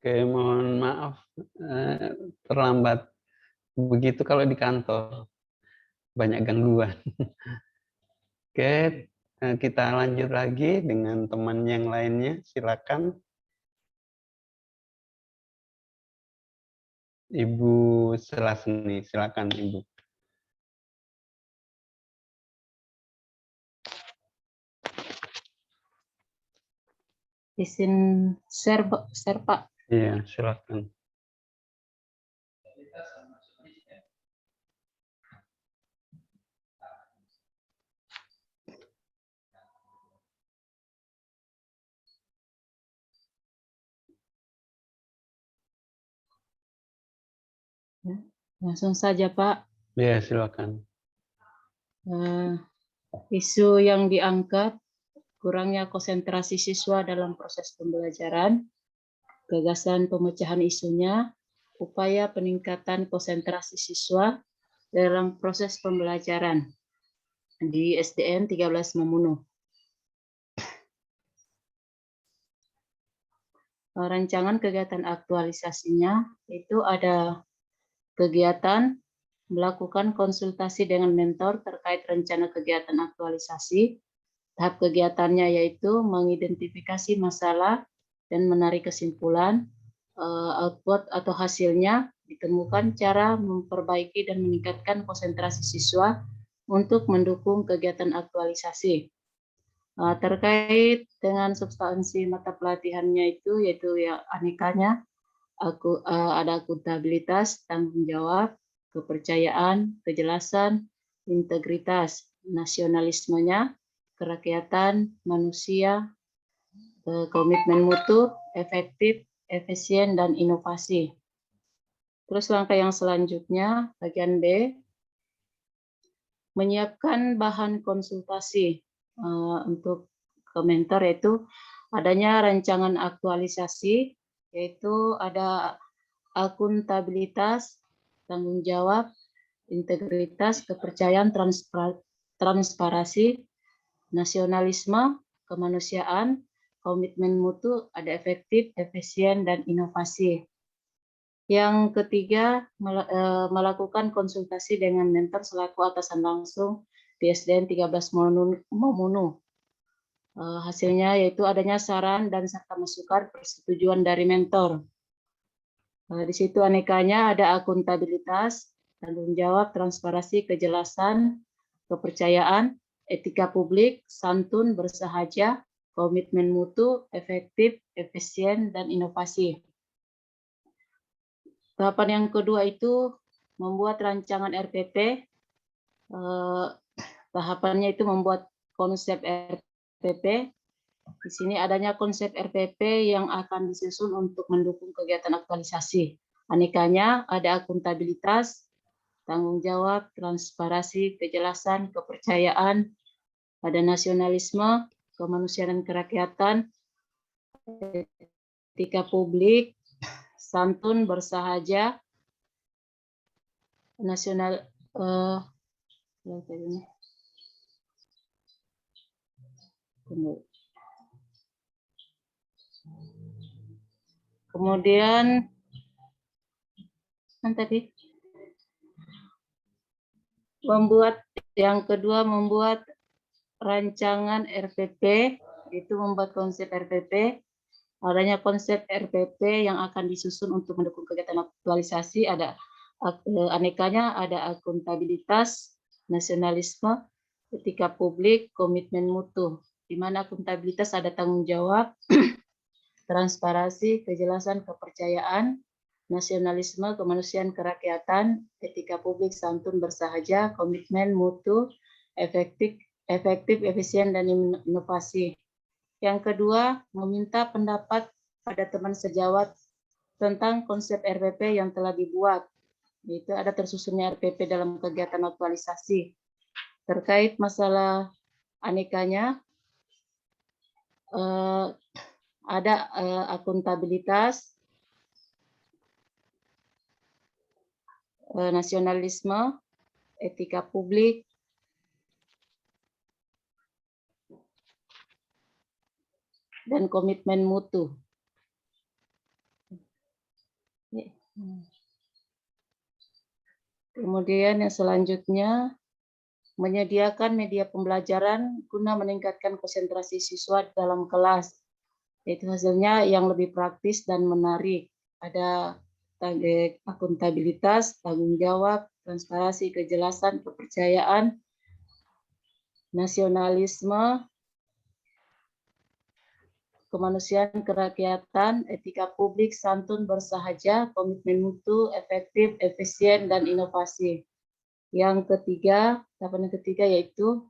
Oke, mohon maaf terlambat. Begitu kalau di kantor, banyak gangguan. Oke, kita lanjut lagi dengan teman yang lainnya. Silakan, Ibu Selasni. Silakan, Ibu. Izin share, Pak. Iya, silakan. Ya, langsung saja, Pak. Iya, silakan. Isu yang diangkat, kurangnya konsentrasi siswa dalam proses pembelajaran, gagasan pemecahan isunya, upaya peningkatan konsentrasi siswa dalam proses pembelajaran di SDN 13 Mamuno. Rancangan kegiatan aktualisasinya itu ada kegiatan melakukan konsultasi dengan mentor terkait rencana kegiatan aktualisasi. Tahap kegiatannya yaitu mengidentifikasi masalah dan menarik kesimpulan. Output atau hasilnya ditemukan cara memperbaiki dan meningkatkan konsentrasi siswa untuk mendukung kegiatan aktualisasi. Terkait dengan substansi mata pelatihannya itu yaitu ya anekanya, ada akuntabilitas, tanggung jawab, kepercayaan, kejelasan, integritas, nasionalismenya, kerakyatan, manusia, komitmen mutu, efektif, efisien, dan inovasi. Terus langkah yang selanjutnya, bagian B, menyiapkan bahan konsultasi untuk komentar, yaitu adanya rancangan aktualisasi, yaitu ada akuntabilitas, tanggung jawab, integritas, kepercayaan, transparansi, nasionalisme, kemanusiaan, komitmen mutu, ada efektif, efisien, dan inovasi. Yang ketiga, melakukan konsultasi dengan mentor selaku atasan langsung di SDN 13 Mamuno. Hasilnya yaitu adanya saran dan serta masukan persetujuan dari mentor. Di situ anekanya ada akuntabilitas, tanggung jawab, transparansi, kejelasan, kepercayaan, etika publik, santun, bersahaja, komitmen mutu, efektif, efisien, dan inovasi. Tahapan yang kedua itu membuat rancangan RPP. Tahapannya itu membuat konsep RPP. Di sini adanya konsep RPP yang akan disusun untuk mendukung kegiatan aktualisasi. Anekanya ada akuntabilitas, tanggung jawab, transparansi, kejelasan, kepercayaan, ada nasionalisme, kemanusiaan dan kerakyatan, etika publik, santun, bersahaja, nasional, kemudian tadi yang kedua membuat rancangan RPP, itu membuat konsep RPP. Adanya konsep RPP yang akan disusun untuk mendukung kegiatan aktualisasi, ada anekanya, ada akuntabilitas, nasionalisme, etika publik, komitmen mutu. Di mana akuntabilitas ada tanggung jawab, transparansi, kejelasan, kepercayaan, nasionalisme, kemanusiaan, kerakyatan, etika publik, santun, bersahaja, komitmen mutu, efektif, efisien, dan inovasi. Yang kedua, meminta pendapat pada teman sejawat tentang konsep RPP yang telah dibuat. Itu ada tersusunnya RPP dalam kegiatan aktualisasi. Terkait masalah anekanya, ada akuntabilitas, nasionalisme, etika publik, dan komitmen mutu. Kemudian yang selanjutnya, menyediakan media pembelajaran guna meningkatkan konsentrasi siswa dalam kelas. Itu hasilnya yang lebih praktis dan menarik. Ada akuntabilitas, tanggung jawab, transparansi, kejelasan, kepercayaan, nasionalisme, kemanusiaan, kerakyatan, etika publik, santun, bersahaja, komitmen mutu, efektif, efisien, dan inovasi. Yang ketiga, tahapan yang ketiga yaitu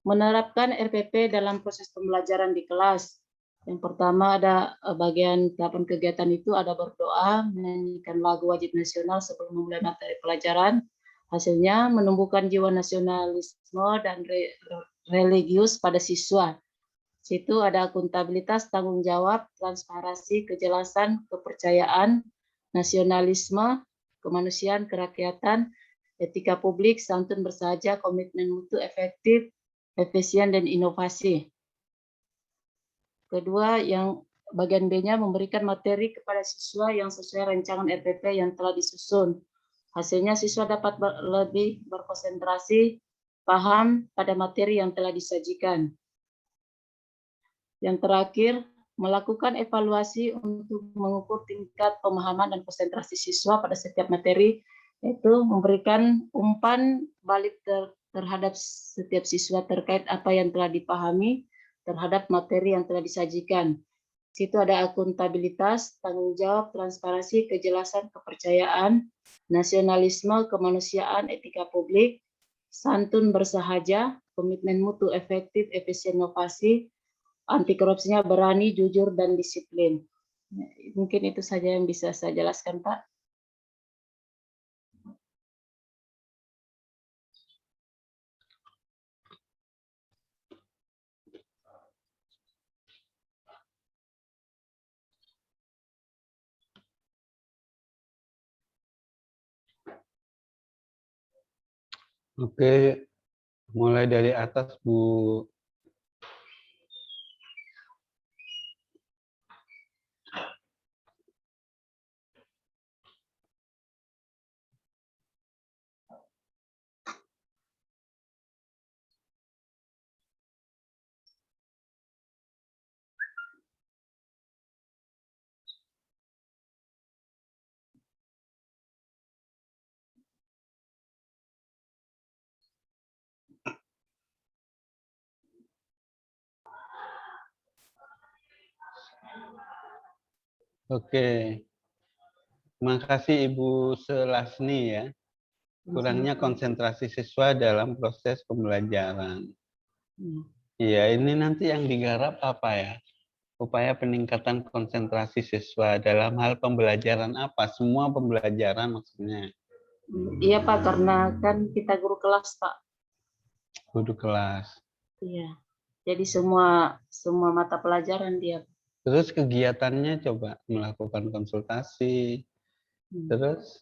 menerapkan RPP dalam proses pembelajaran di kelas. Yang pertama ada bagian tahapan kegiatan itu ada berdoa, menyanyikan lagu wajib nasional sebelum memulai materi pelajaran. Hasilnya menumbuhkan jiwa nasionalisme dan religius pada siswa. Situ ada akuntabilitas, tanggung jawab, transparansi, kejelasan, kepercayaan, nasionalisme, kemanusiaan, kerakyatan, etika publik, santun, bersahaja, komitmen mutu, efektif, efisien, dan inovasi. Kedua, yang bagian B-nya memberikan materi kepada siswa yang sesuai rancangan RPP yang telah disusun. Hasilnya siswa dapat lebih berkonsentrasi, paham pada materi yang telah disajikan. Yang terakhir, melakukan evaluasi untuk mengukur tingkat pemahaman dan konsentrasi siswa pada setiap materi, yaitu memberikan umpan balik terhadap setiap siswa terkait apa yang telah dipahami terhadap materi yang telah disajikan. Situ ada akuntabilitas, tanggung jawab, transparansi, kejelasan, kepercayaan, nasionalisme, kemanusiaan, etika publik, santun, bersahaja, komitmen mutu, efektif, efisien, inovasi, anti korupsinya berani, jujur, dan disiplin. Mungkin itu saja yang bisa saya jelaskan, Pak. Oke, mulai dari atas, Bu. Oke, terima kasih Ibu Selasni ya. Kurangnya konsentrasi siswa dalam proses pembelajaran. Iya, ini nanti yang digarap apa ya? Upaya peningkatan konsentrasi siswa dalam hal pembelajaran apa? Semua pembelajaran maksudnya. Iya, Pak, karena kan kita guru kelas, Pak. Guru kelas. Iya. Jadi semua mata pelajaran dia. Terus kegiatannya coba melakukan konsultasi. Terus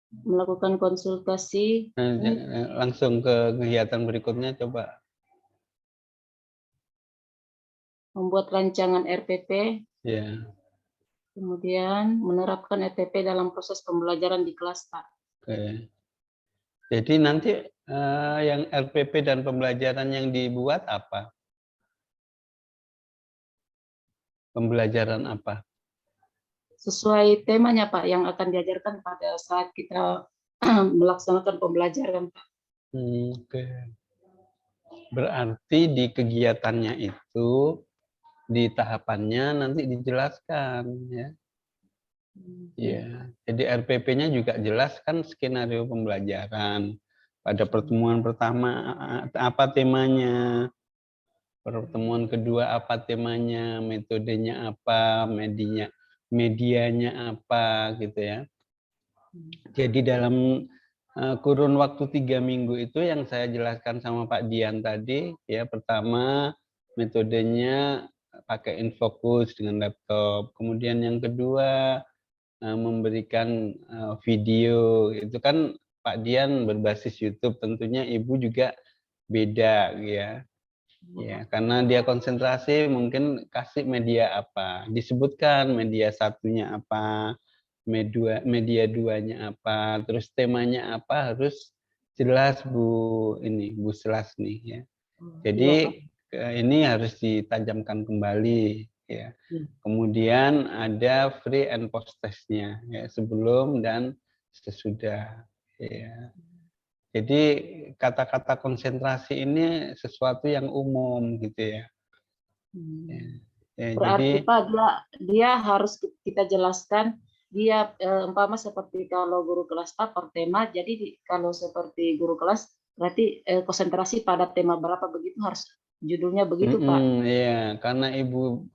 Melakukan konsultasi. langsung ke kegiatan berikutnya coba. Membuat rancangan RPP. Ya. Kemudian menerapkan RPP dalam proses pembelajaran di kelas, Pak. Oke. Jadi nanti yang RPP dan pembelajaran yang dibuat apa? Pembelajaran apa? Sesuai temanya, Pak, yang akan diajarkan pada saat kita melaksanakan pembelajaran, Pak. Oke. Berarti di kegiatannya itu, di tahapannya nanti dijelaskan ya. Ya, jadi RPP-nya juga jelas kan skenario pembelajaran. Pada pertemuan pertama apa temanya, pertemuan kedua apa temanya, metodenya apa, medianya apa gitu ya. Jadi dalam kurun waktu 3 minggu itu yang saya jelaskan sama Pak Dian tadi, ya pertama metodenya pakai infocus dengan laptop. Kemudian yang kedua memberikan video, itu kan Pak Dian berbasis YouTube, tentunya Ibu juga beda ya. Ya, karena dia konsentrasi mungkin kasih media apa, disebutkan media satunya apa, media duanya apa, terus temanya apa, harus jelas Bu Selasni ya. Iya, Pak. Jadi ini harus ditajamkan kembali ya. Iya. Kemudian ada pre and post testnya ya, sebelum dan sesudah ya. Jadi kata-kata konsentrasi ini sesuatu yang umum gitu ya. Ya, ya, Berarti jadi Pak, dia harus kita jelaskan dia umpama seperti kalau guru kelas A per tema, jadi kalau seperti guru kelas berarti konsentrasi pada tema berapa begitu harus judulnya begitu Pak. ya, karena Ibu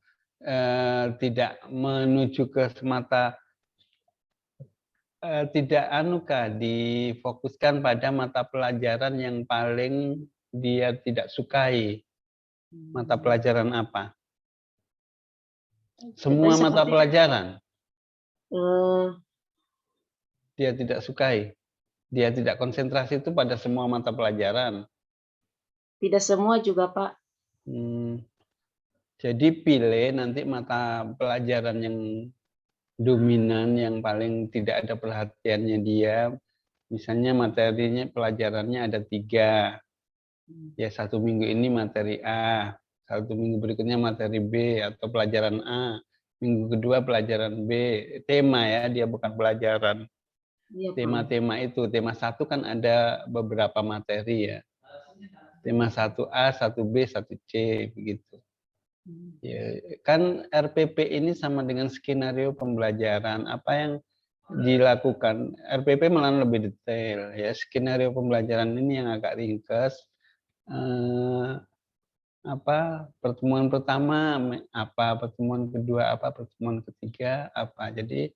tidak menuju ke semata tidak difokuskan pada mata pelajaran yang paling dia tidak sukai. Mata pelajaran apa? Semua mata Seperti pelajaran eh, dia tidak sukai. Dia tidak konsentrasi itu pada semua mata pelajaran. tidak semua juga Pak. Jadi pilih nanti mata pelajaran yang dominan, yang paling tidak ada perhatiannya dia. Misalnya materinya pelajarannya ada 3. Ya, 1 minggu ini materi A, 1 minggu berikutnya materi B atau pelajaran A, minggu kedua pelajaran B. Tema ya, dia bukan pelajaran. Iya Pak. Tema-tema itu, tema 1 kan ada beberapa materi ya. Tema 1A, 1B, 1C begitu. Ya, kan RPP ini sama dengan skenario pembelajaran. Apa yang dilakukan RPP malah lebih detail ya. Skenario pembelajaran ini yang agak ringkas. Pertemuan pertama apa, pertemuan kedua apa, pertemuan ketiga apa. Jadi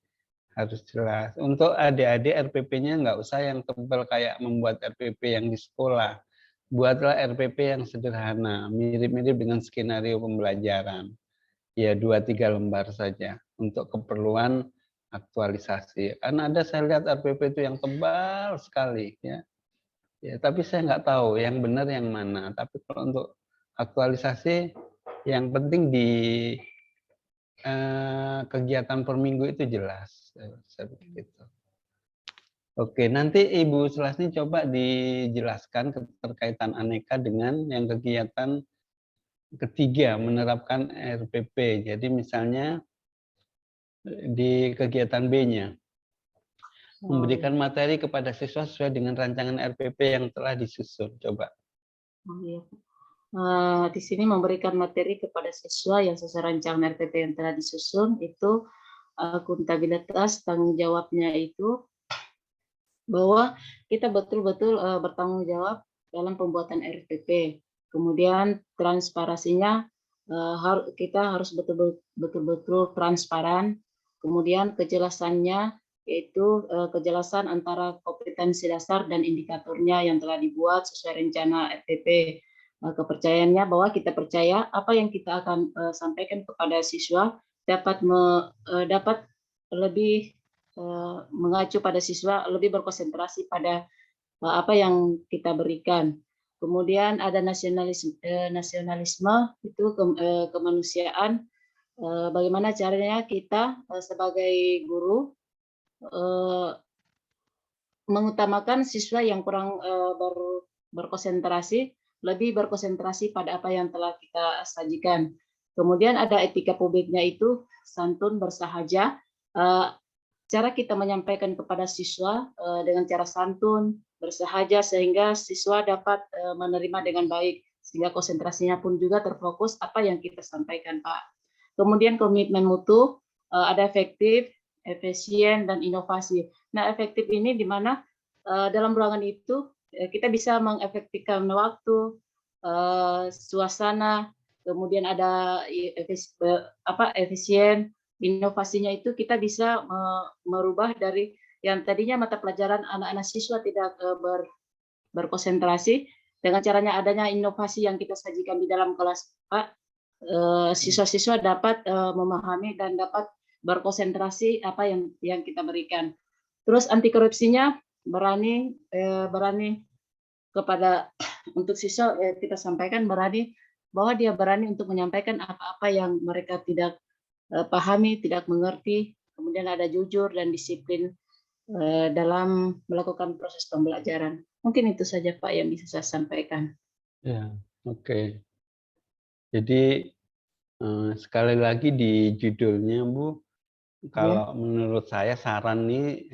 harus jelas. Untuk adik-adik RPP-nya nggak usah yang tebal kayak membuat RPP yang di sekolah. Buatlah RPP yang sederhana, mirip-mirip dengan skenario pembelajaran. Ya 2-3 lembar saja untuk keperluan aktualisasi. Karena ada saya lihat RPP itu yang tebal sekali ya. Ya, tapi saya nggak tahu yang benar yang mana. Tapi kalau untuk aktualisasi, yang penting di kegiatan per minggu itu jelas. Seperti itu. Oke, nanti Ibu Selasni coba dijelaskan keterkaitan aneka dengan yang kegiatan ketiga menerapkan RPP. Jadi misalnya di kegiatan B-nya memberikan materi kepada siswa sesuai dengan rancangan RPP yang telah disusun. Coba. Di sini memberikan materi kepada siswa yang sesuai rancangan RPP yang telah disusun itu akuntabilitas tanggung jawabnya itu bahwa kita betul-betul bertanggung jawab dalam pembuatan RPP. Kemudian transparansinya kita harus betul-betul transparan. Kemudian kejelasannya yaitu kejelasan antara kompetensi dasar dan indikatornya yang telah dibuat sesuai rencana RPP. Kepercayaannya bahwa kita percaya apa yang kita akan sampaikan kepada siswa dapat lebih mengacu pada siswa, lebih berkonsentrasi pada apa yang kita berikan. Kemudian ada nasionalisme itu kemanusiaan. Bagaimana caranya kita sebagai guru mengutamakan siswa yang kurang berkonsentrasi, lebih berkonsentrasi pada apa yang telah kita sajikan. Kemudian ada etika publiknya itu santun bersahaja. Cara kita menyampaikan kepada siswa dengan cara santun, bersahaja sehingga siswa dapat menerima dengan baik sehingga konsentrasinya pun juga terfokus apa yang kita sampaikan, Pak. Kemudian komitmen mutu, ada efektif, efisien dan inovasi. Nah, efektif ini di mana dalam ruangan itu kita bisa mengefektifkan waktu, suasana, kemudian ada efisien. Inovasinya itu kita bisa merubah dari yang tadinya mata pelajaran anak-anak siswa tidak berkonsentrasi, dengan caranya adanya inovasi yang kita sajikan di dalam kelas, Pak, siswa-siswa dapat memahami dan dapat berkonsentrasi apa yang kita berikan. Terus anti korupsinya berani kepada untuk siswa kita sampaikan berani bahwa dia berani untuk menyampaikan apa-apa yang mereka tidak pahami, tidak mengerti. Kemudian ada jujur dan disiplin dalam melakukan proses pembelajaran. Mungkin itu saja Pak yang bisa saya sampaikan. Ya, oke. Jadi sekali lagi di judulnya Bu, kalau menurut saya saran nih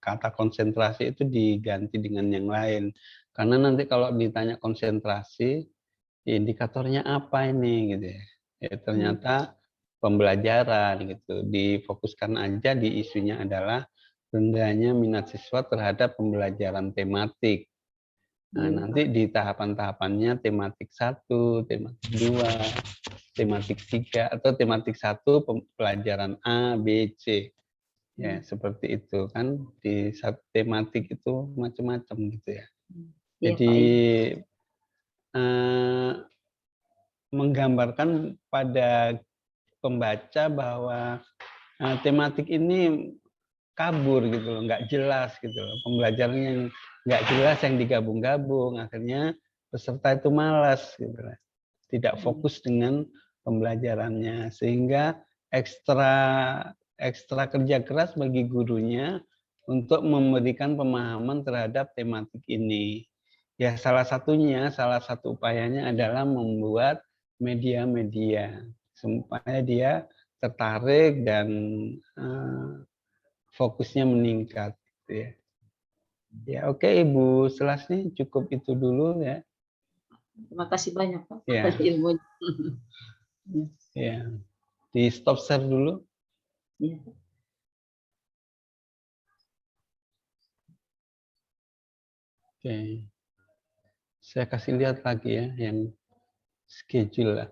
kata konsentrasi itu diganti dengan yang lain. Karena nanti kalau ditanya konsentrasi, indikatornya apa ini gitu ya. Ya ternyata pembelajaran gitu. Difokuskan aja di isunya adalah rendahnya minat siswa terhadap pembelajaran tematik. Nah, nanti di tahapan-tahapannya tematik 1, tematik 2, tematik 3, atau tematik 1 pelajaran A, B, C. Ya, seperti itu kan di satu tematik itu macam-macam gitu ya. Iya, Jadi Pak, ya. Menggambarkan pada pembaca bahwa tematik ini kabur gitu loh, nggak jelas gitu loh. Pembelajaran yang nggak jelas yang digabung-gabung, akhirnya peserta itu malas gitu loh. Tidak fokus dengan pembelajarannya, sehingga ekstra kerja keras bagi gurunya untuk memberikan pemahaman terhadap tematik ini. Ya salah satu upayanya adalah membuat media-media supaya dia tertarik dan fokusnya meningkat gitu ya. Ya oke Ibu Selasni, cukup itu dulu ya. Terima kasih banyak Pak Ya, ilmunya. ya. Di stop share dulu. Ya. Oke. Saya kasih lihat lagi ya yang schedule lah.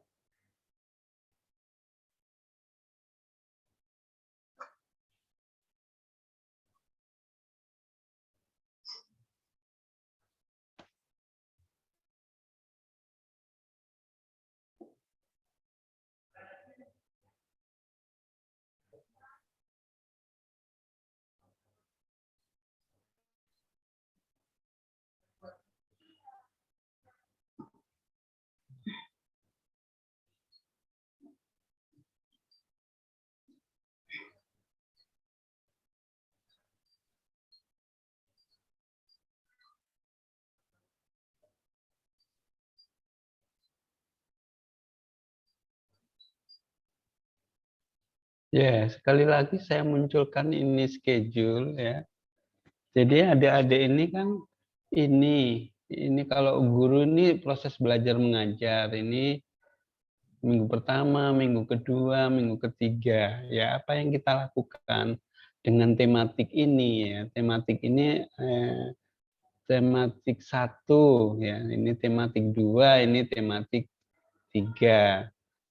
Ya, sekali lagi saya munculkan ini schedule ya. Jadi adik-adik ini kan ini kalau guru ini proses belajar mengajar ini minggu pertama, minggu kedua, minggu ketiga. Ya, apa yang kita lakukan dengan tematik ini ya. Tematik ini tematik 1 ya, ini tematik 2, ini tematik 3.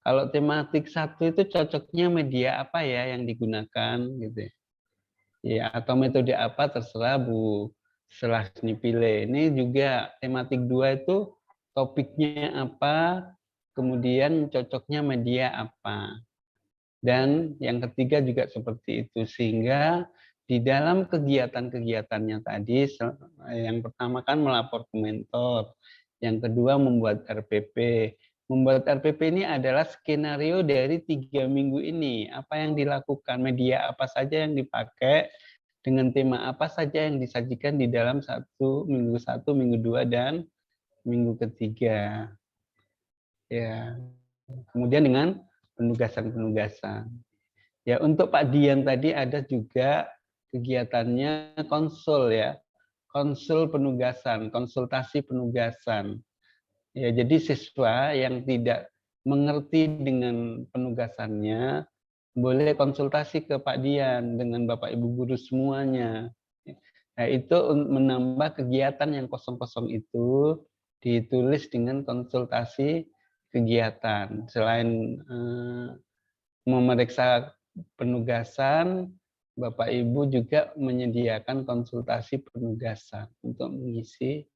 Kalau tematik 1 itu cocoknya media apa ya yang digunakan gitu ya. Ya, atau metode apa terserah Bu Selasni pilih. Ini juga tematik 2 itu topiknya apa, kemudian cocoknya media apa. Dan yang ketiga juga seperti itu, sehingga di dalam kegiatan-kegiatannya tadi, yang pertama kan melapor ke mentor, yang kedua membuat RPP. Membuat RPP ini adalah skenario dari 3 minggu ini, apa yang dilakukan, media apa saja yang dipakai, dengan tema apa saja yang disajikan di dalam minggu 1, minggu 2, dan minggu ketiga. Ya, kemudian dengan penugasan-penugasan. Ya, untuk Pak Dian tadi ada juga kegiatannya konsul ya. Konsul penugasan, konsultasi penugasan. Ya, jadi siswa yang tidak mengerti dengan penugasannya boleh konsultasi ke Pak Dian dengan Bapak Ibu guru semuanya. Nah, itu menambah kegiatan yang kosong-kosong itu ditulis dengan konsultasi kegiatan. Selain memeriksa penugasan, Bapak Ibu juga menyediakan konsultasi penugasan untuk mengisi.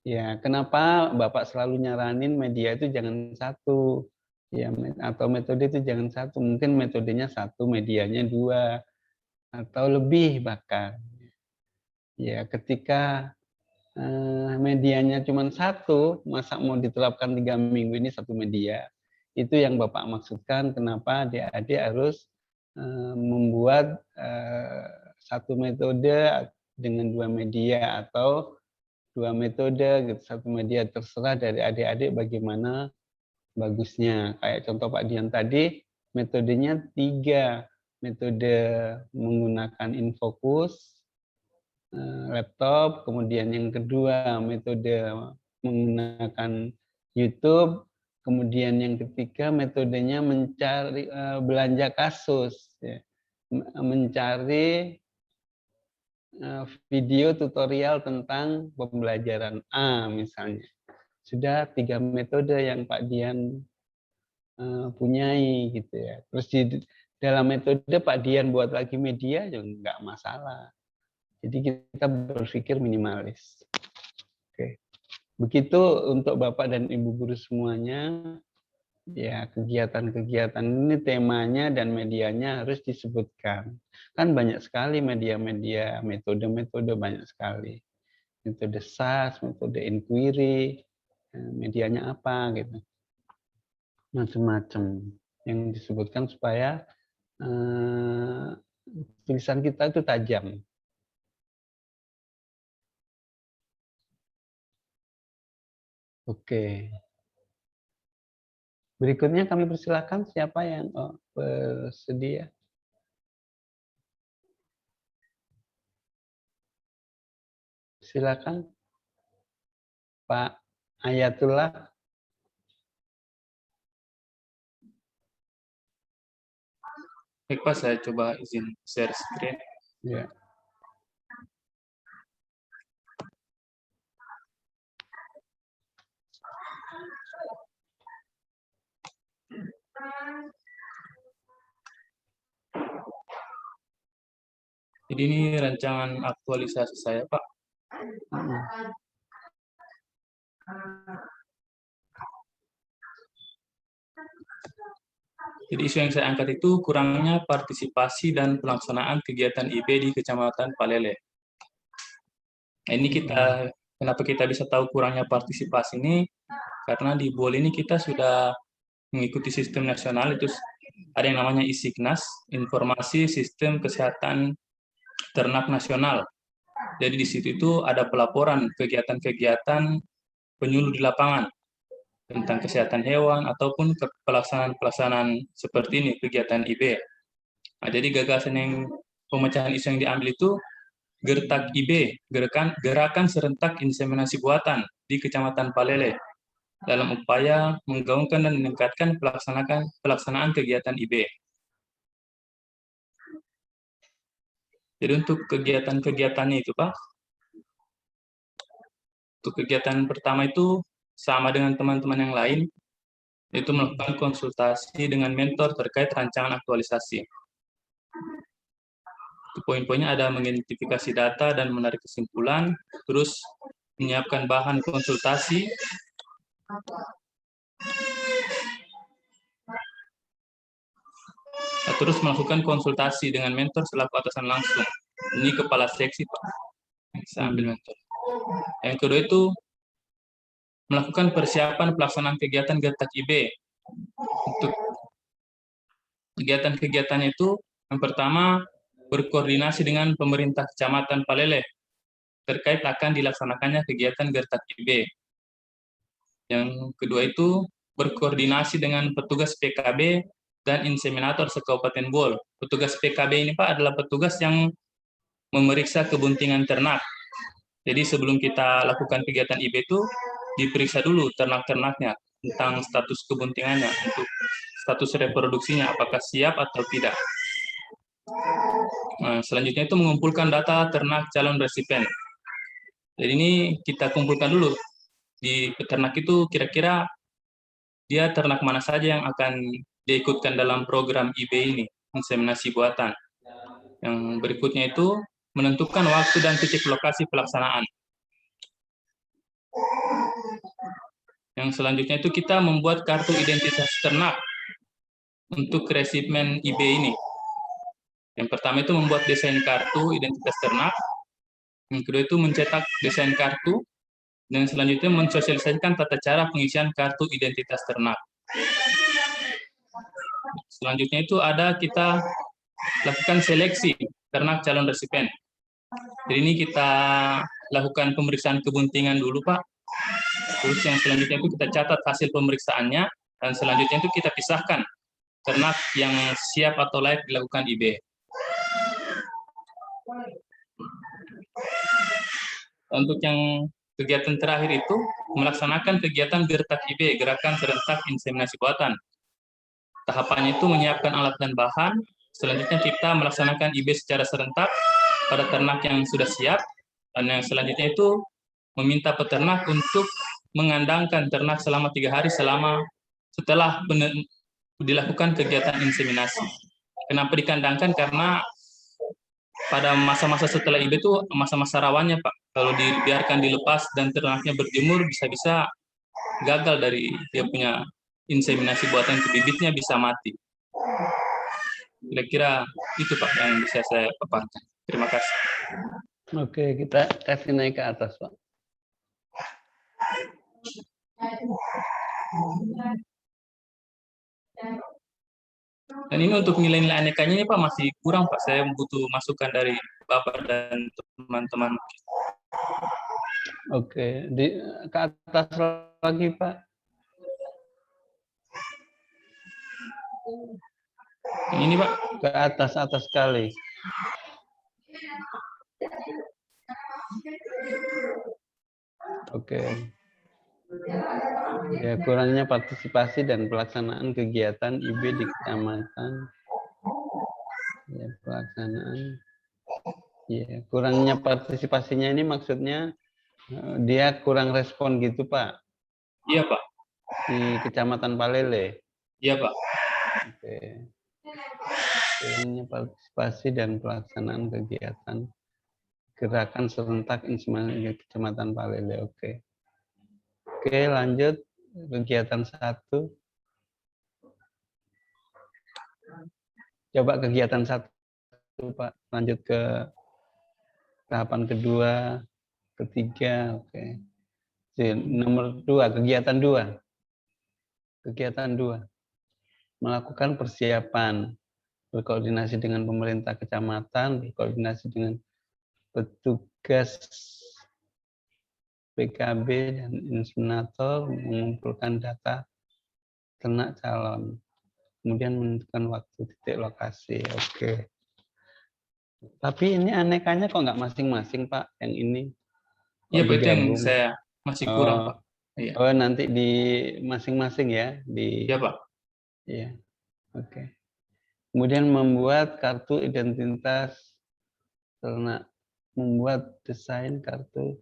Ya, kenapa Bapak selalu nyaranin media itu jangan satu, ya, atau metode itu jangan satu. Mungkin metodenya satu, medianya dua, atau lebih bahkan. Ya, ketika medianya cuma satu, masa mau diterapkan 3 minggu ini satu media. Itu yang Bapak maksudkan kenapa adik-adik harus membuat satu metode dengan 2 media atau 2 metode gitu, satu media, terserah dari adik-adik bagaimana bagusnya. Kayak contoh Pak Dian tadi, metodenya 3, metode menggunakan Infocus, laptop, kemudian yang kedua metode menggunakan YouTube, kemudian yang ketiga metodenya mencari belanja kasus, ya. Mencari video tutorial tentang pembelajaran A misalnya. Sudah 3 metode yang Pak Dian punyai gitu ya. Terus di dalam metode Pak Dian buat lagi media juga nggak masalah. Jadi kita berpikir minimalis. Oke. Begitu untuk Bapak dan Ibu guru semuanya, ya kegiatan-kegiatan ini temanya dan medianya harus disebutkan. Kan banyak sekali media-media, metode-metode banyak sekali. Metode SAS, metode inquiry, medianya apa gitu. Macam-macam yang disebutkan supaya tulisan kita itu tajam. Oke. Berikutnya kami persilakan siapa yang bersedia. Silakan Pak Ayatullah. Baik Pak, saya coba izin share screen. Ya. Jadi ini rancangan aktualisasi saya, Pak. Jadi isu yang saya angkat itu kurangnya partisipasi dan pelaksanaan kegiatan IB di Kecamatan Palele. Nah, ini kenapa kita bisa tahu kurangnya partisipasi ini? Karena di BOL ini kita sudah mengikuti sistem nasional, itu ada yang namanya ISIKNAS, Informasi Sistem Kesehatan Ternak Nasional. Jadi di situ itu ada pelaporan kegiatan-kegiatan penyuluh di lapangan tentang kesehatan hewan ataupun pelaksanaan seperti ini, kegiatan IB. Nah, jadi gagasan yang pemecahan isu yang diambil itu Gertak IB, Gerakan Serentak Inseminasi Buatan di Kecamatan Palele, dalam upaya menggaungkan dan meningkatkan pelaksanaan kegiatan IB. Jadi untuk kegiatan-kegiatannya itu, Pak, untuk kegiatan pertama itu sama dengan teman-teman yang lain, yaitu melakukan konsultasi dengan mentor terkait rancangan aktualisasi. Poin-poinnya ada mengidentifikasi data dan menarik kesimpulan, terus menyiapkan bahan konsultasi, terus melakukan konsultasi dengan mentor selaku atasan langsung. Ini kepala seksi, Pak. Saya ambil mentor. Yang kedua itu melakukan persiapan pelaksanaan kegiatan Gertak IB. Untuk kegiatan-kegiatannya itu, yang pertama, berkoordinasi dengan pemerintah Kecamatan Palele terkait akan dilaksanakannya kegiatan Gertak IB. Yang kedua itu, berkoordinasi dengan petugas PKB dan inseminator se-Kabupaten BOL. Petugas PKB ini, Pak, adalah petugas yang memeriksa kebuntingan ternak. Jadi sebelum kita lakukan kegiatan IB itu, diperiksa dulu ternak-ternaknya tentang status kebuntingannya, untuk status reproduksinya, apakah siap atau tidak. Nah, selanjutnya itu mengumpulkan data ternak calon resipen. Jadi ini kita kumpulkan dulu. Di peternak itu kira-kira dia ternak mana saja yang akan diikutkan dalam program IB ini, inseminasi buatan. Yang berikutnya itu menentukan waktu dan titik lokasi pelaksanaan. Yang selanjutnya itu kita membuat kartu identitas ternak untuk resipen IB ini. Yang pertama itu membuat desain kartu identitas ternak, Yang kedua itu mencetak desain kartu, dan selanjutnya mensosialisasikan tata cara pengisian kartu identitas ternak. Selanjutnya itu ada kita lakukan seleksi ternak calon resipien. Jadi ini kita lakukan pemeriksaan kebuntingan dulu, Pak. Terus yang selanjutnya itu kita catat hasil pemeriksaannya, dan selanjutnya itu kita pisahkan ternak yang siap atau layak dilakukan IB. Untuk yang kegiatan terakhir itu melaksanakan kegiatan gertak IB, gerakan serentak inseminasi buatan. Tahapannya itu menyiapkan alat dan bahan, selanjutnya kita melaksanakan IB secara serentak pada ternak yang sudah siap, dan yang selanjutnya itu meminta peternak untuk mengandangkan ternak selama 3 hari setelah dilakukan kegiatan inseminasi. Kenapa dikandangkan? Karena pada masa-masa setelah IB itu masa-masa rawannya, Pak. Kalau dibiarkan dilepas dan ternaknya berjemur, bisa-bisa gagal dari dia punya inseminasi buatan, itu bibitnya bisa mati. Kira-kira itu, Pak, yang bisa saya paparkan. Terima kasih. Oke, kita kasih naik ke atas, Pak. Dan ini untuk nilai-nilai anekanya ini, Pak, masih kurang, Pak. Saya butuh masukan dari Bapak dan teman-teman. Oke, ke atas lagi, Pak. Yang ini, Pak. Ke atas sekali. Oke. Ya, kurangnya partisipasi dan pelaksanaan kegiatan IB di kecamatan. Ya, pelaksanaan. Ya, kurangnya partisipasinya ini maksudnya dia kurang respon gitu, Pak. Iya, Pak. Di Kecamatan Palele. Iya, Pak. Oke. Kurangnya partisipasi dan pelaksanaan kegiatan gerakan serentak inseminasi di Kecamatan Palele. Oke. Oke, lanjut kegiatan 1. Coba kegiatan 1, Pak. Lanjut ke tahapan kedua, ketiga. Oke. Nomor 2, kegiatan 2. Kegiatan 2. Melakukan persiapan, berkoordinasi dengan pemerintah kecamatan, berkoordinasi dengan petugas PKB dan inseminator, mengumpulkan data ternak calon, kemudian menentukan waktu, titik, lokasi. Oke. Tapi ini anekanya kok nggak masing-masing, Pak, yang ini? Iya, Kok Pak, itu yang digabung? saya masih kurang, Pak. Iya. Oh, nanti di masing-masing ya? Iya, Pak. Iya, oke. Kemudian membuat kartu identitas ternak, membuat desain kartu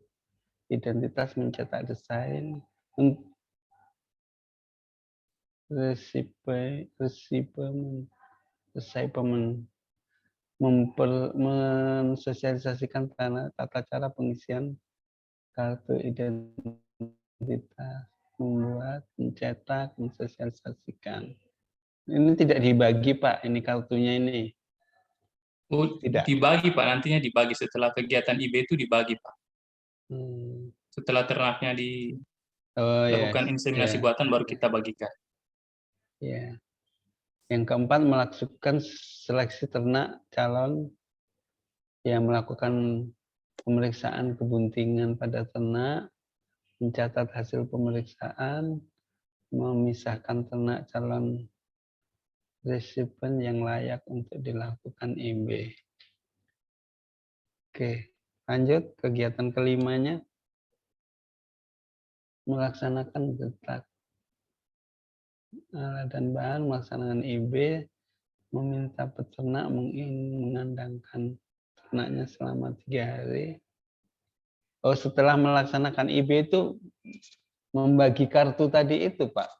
identitas, mencetak desain, mensosialisasikan tata cara pengisian kartu identitas, membuat, mencetak, mensosialisasikan. Ini tidak dibagi, Pak, ini kartunya ini. Oh, Tidak. dibagi, Pak. Nantinya dibagi setelah kegiatan IB itu dibagi, Pak. Setelah ternaknya dilakukan inseminasi buatan, baru kita bagikan. Ya. Yang keempat, melakukan seleksi ternak calon yang melakukan pemeriksaan kebuntingan pada ternak, mencatat hasil pemeriksaan, memisahkan ternak calon resipien yang layak untuk dilakukan IB. Oke, lanjut kegiatan kelimanya, melaksanakan gertak alat dan bahan, melaksanakan IB, meminta peternak mengandangkan ternaknya selama 3 hari. Oh, setelah melaksanakan IB itu membagi kartu tadi itu, Pak?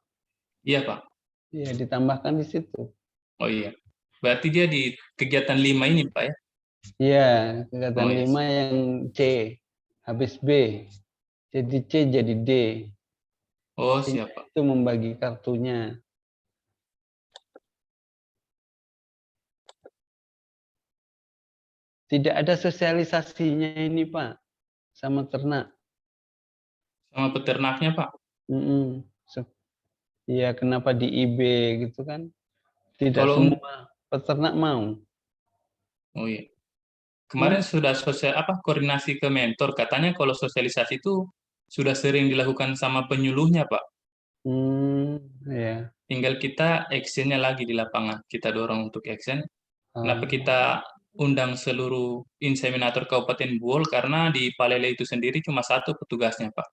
Iya, Pak. Iya, ditambahkan di situ. Oh iya. Berarti dia di kegiatan 5 ini, Pak, ya? Iya, kegiatan 5 yes. yang C, habis B. Jadi C jadi D. Oh, siap, Pak. Itu membagi kartunya. Tidak ada sosialisasinya ini, Pak, sama ternak. Sama peternaknya, Pak. Iya, kenapa di IB gitu kan? Tidak Kalau semua peternak mau. oh iya. Kemarin sudah koordinasi ke mentor, katanya kalau sosialisasi itu sudah sering dilakukan sama penyuluhnya, Pak. Ya. Tinggal kita action-nya lagi di lapangan. Kita dorong untuk action. Kenapa kita undang seluruh inseminator Kabupaten Buol? Karena di Palele itu sendiri cuma satu petugasnya, Pak.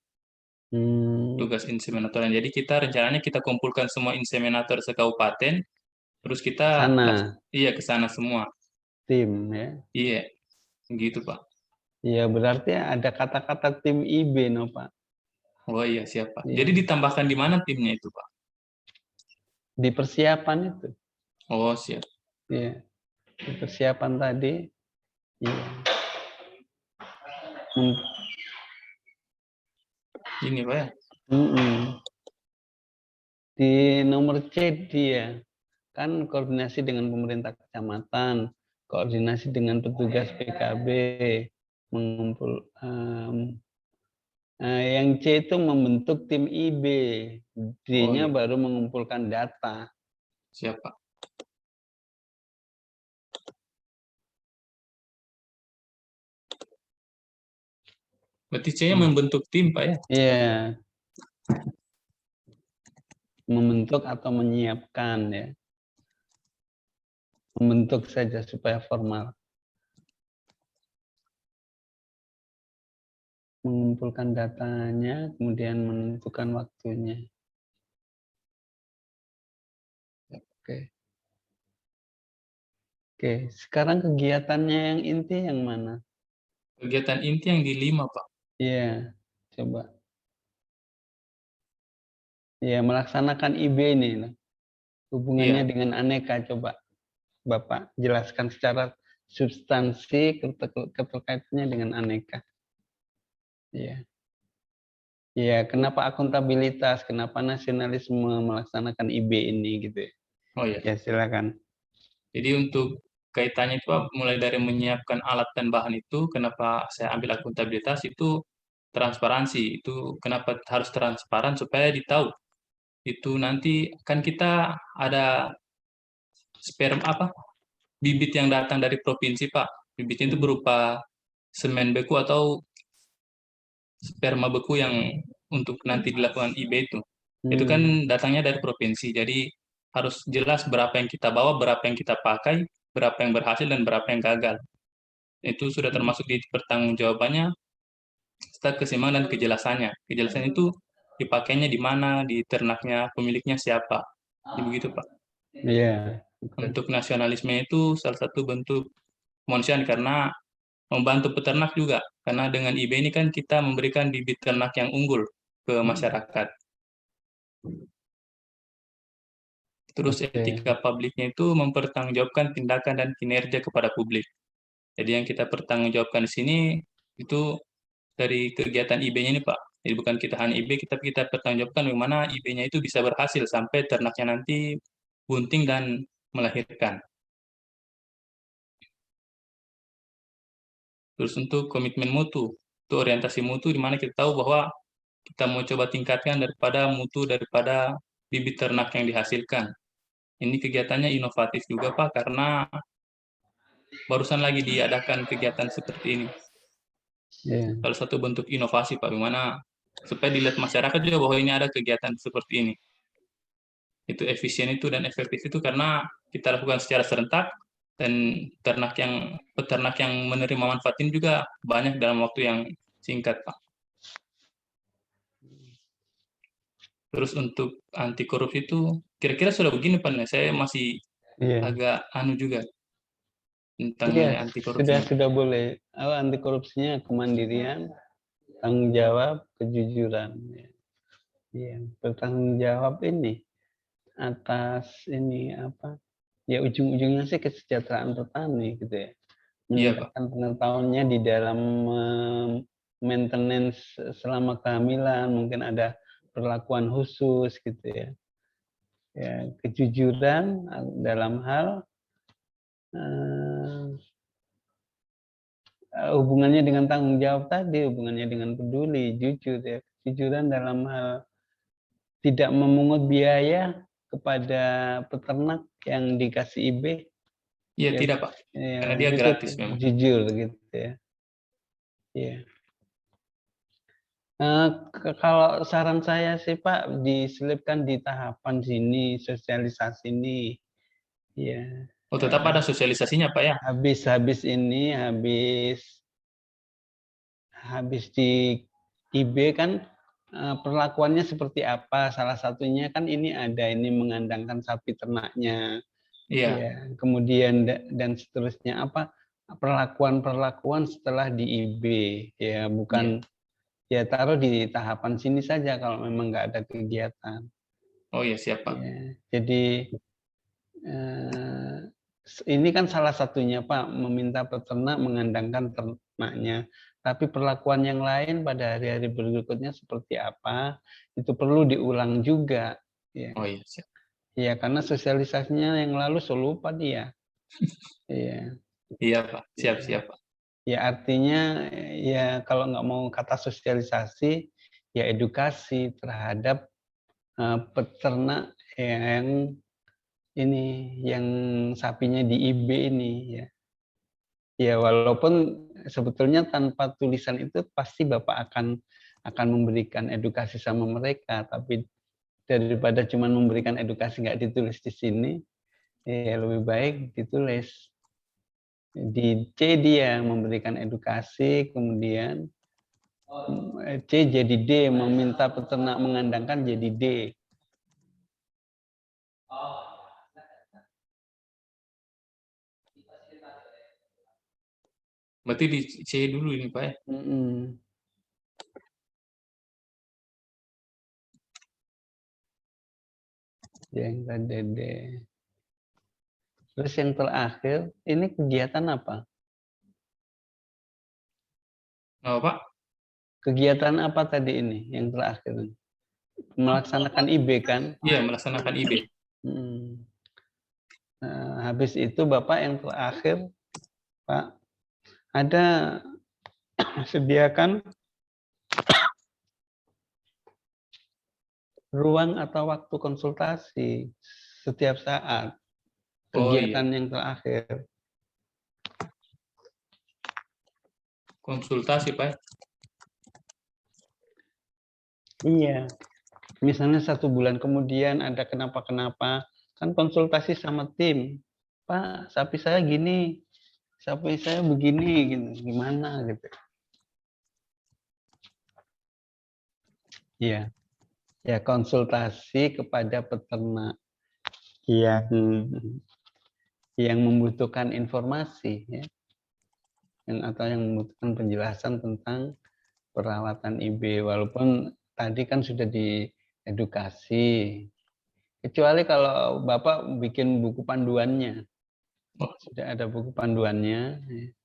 Tugas inseminator. Jadi kita rencananya kita kumpulkan semua inseminator sekabupaten, terus kita Sana ke sana semua. tim ya. Iya, gitu, Pak. Iya, berarti ada kata-kata tim IB, no, Pak. Oh iya, siapa? Iya. Jadi ditambahkan di mana timnya itu, Pak? Di persiapan itu. Oh, siap. Iya. Di persiapan tadi. Iya. Ini, Pak ya. Di nomor C dia kan koordinasi dengan pemerintah kecamatan, koordinasi dengan petugas PKB, mengumpul. Yang C itu membentuk tim IB, D-nya iya. baru mengumpulkan data. Siapa? Berarti C-nya membentuk tim, Pak ya? Iya. Membentuk atau menyiapkan ya. Membentuk saja supaya formal. Mengumpulkan datanya, kemudian menentukan waktunya. Oke. Oke, sekarang kegiatannya yang inti yang mana? Kegiatan inti yang di 5, Pak. Iya, coba. Ya, melaksanakan IB ini. Hubungannya dengan aneka, coba Bapak jelaskan secara substansi keterkaitannya dengan aneka. Iya. Iya, kenapa akuntabilitas, kenapa nasionalisme melaksanakan IB ini gitu ya. Oh iya. Ya, silakan. Jadi untuk kaitannya itu Pak, mulai dari menyiapkan alat dan bahan itu, kenapa saya ambil akuntabilitas itu transparansi. Itu kenapa harus transparan supaya ditahu. Itu nanti kan kita ada bibit yang datang dari provinsi, Pak. Bibitnya itu berupa semen beku atau sperma beku yang untuk nanti dilakukan IB itu. Itu kan datangnya dari provinsi. Jadi harus jelas berapa yang kita bawa, berapa yang kita pakai, berapa yang berhasil dan berapa yang gagal. Itu sudah termasuk di pertanggungjawabannya, serta keseimbangan dan kejelasannya. Kejelasan itu dipakainya di mana, di ternaknya, pemiliknya siapa. Jadi begitu, Pak. Iya. Untuk nasionalisme itu salah satu bentuk kemanusiaan karena membantu peternak juga. Karena dengan IB ini kan kita memberikan bibit ternak yang unggul ke masyarakat. Terus etika publiknya itu mempertanggungjawabkan tindakan dan kinerja kepada publik. Jadi yang kita pertanggungjawabkan di sini itu dari kegiatan IB-nya ini, Pak. Jadi bukan kita hanya IB, kita pertanggungjawabkan bagaimana IB-nya itu bisa berhasil sampai ternaknya nanti bunting dan melahirkan. Terus untuk komitmen mutu, itu orientasi mutu di mana kita tahu bahwa kita mau coba tingkatkan daripada bibit ternak yang dihasilkan. Ini kegiatannya inovatif juga, Pak, karena barusan lagi diadakan kegiatan seperti ini. Salah satu bentuk inovasi, Pak, bagaimana supaya dilihat masyarakat juga bahwa ini ada kegiatan seperti ini. Itu efisien itu dan efektif itu karena kita lakukan secara serentak dan peternak yang menerima manfaat ini juga banyak dalam waktu yang singkat, Pak. Terus untuk anti korupsi itu kira-kira sudah begini, Pak. Saya masih agak juga tentang nilai anti korupsi. Sudah boleh. Anti korupsinya kemandirian, tanggung jawab, kejujuran. Iya, bertanggung jawab ini atas ini apa? Ya ujung-ujungnya sih kesejahteraan petani gitu ya. Meningkatkan pengetahuannya di dalam maintenance selama kehamilan, mungkin ada perlakuan khusus gitu ya. Ya, kejujuran dalam hal hubungannya dengan tanggung jawab tadi, hubungannya dengan peduli, jujur ya. Kejujuran dalam hal tidak memungut biaya kepada peternak yang dikasih IB. Iya, Ya, tidak, Pak. ya, Karena dia itu gratis memang. jujur gitu ya. Iya. Kalau saran saya sih Pak, diselipkan di tahapan sini, sosialisasi ini. Ya, Oh, tetap ada sosialisasinya, Pak ya? habis ini, habis di IB kan perlakuannya seperti apa? Salah satunya kan ini ada ini mengandangkan sapi ternaknya. Iya. Ya, kemudian dan seterusnya apa perlakuan setelah di IB ya, bukan ya taruh di tahapan sini saja kalau memang nggak ada kegiatan. Oh iya, siap, Pak. Ya, jadi eh, ini kan salah satunya Pak, meminta peternak mengandangkan ternaknya. Tapi perlakuan yang lain pada hari-hari berikutnya seperti apa, itu perlu diulang juga. Ya, Oh iya, siap. ya karena sosialisasinya yang lalu saya lupa dia. Iya. Iya, Pak. Siap, Pak. Ya artinya ya kalau nggak mau kata sosialisasi, ya edukasi terhadap peternak yang ini, yang sapinya di IB ini ya. Ya walaupun sebetulnya tanpa tulisan itu pasti Bapak akan memberikan edukasi sama mereka, tapi daripada cuma memberikan edukasi nggak ditulis di sini, ya lebih baik ditulis. Di C dia memberikan edukasi, kemudian C jadi D, meminta peternak mengandangkan jadi D. Berarti di C dulu ini, Pak ya? Yang tadi D. Terus yang terakhir, ini kegiatan apa? Oh, Pak? Kegiatan apa tadi ini yang terakhir? Melaksanakan IB kan? Iya, melaksanakan IB. Nah, habis itu Bapak yang terakhir, Pak, ada sediakan ruang atau waktu konsultasi setiap saat. Oh iya, Kegiatan yang terakhir. konsultasi, Pak. Iya. Misalnya 1 bulan kemudian ada kenapa-kenapa, kan konsultasi sama tim. Pak, sapi saya gini, sapi saya begini, gitu. Gimana gitu. Iya. Ya konsultasi kepada peternak yang membutuhkan informasi ya. Atau yang membutuhkan penjelasan tentang perawatan IB, walaupun tadi kan sudah diedukasi. Kecuali kalau Bapak bikin buku panduannya. Oh, Sudah ada buku panduannya,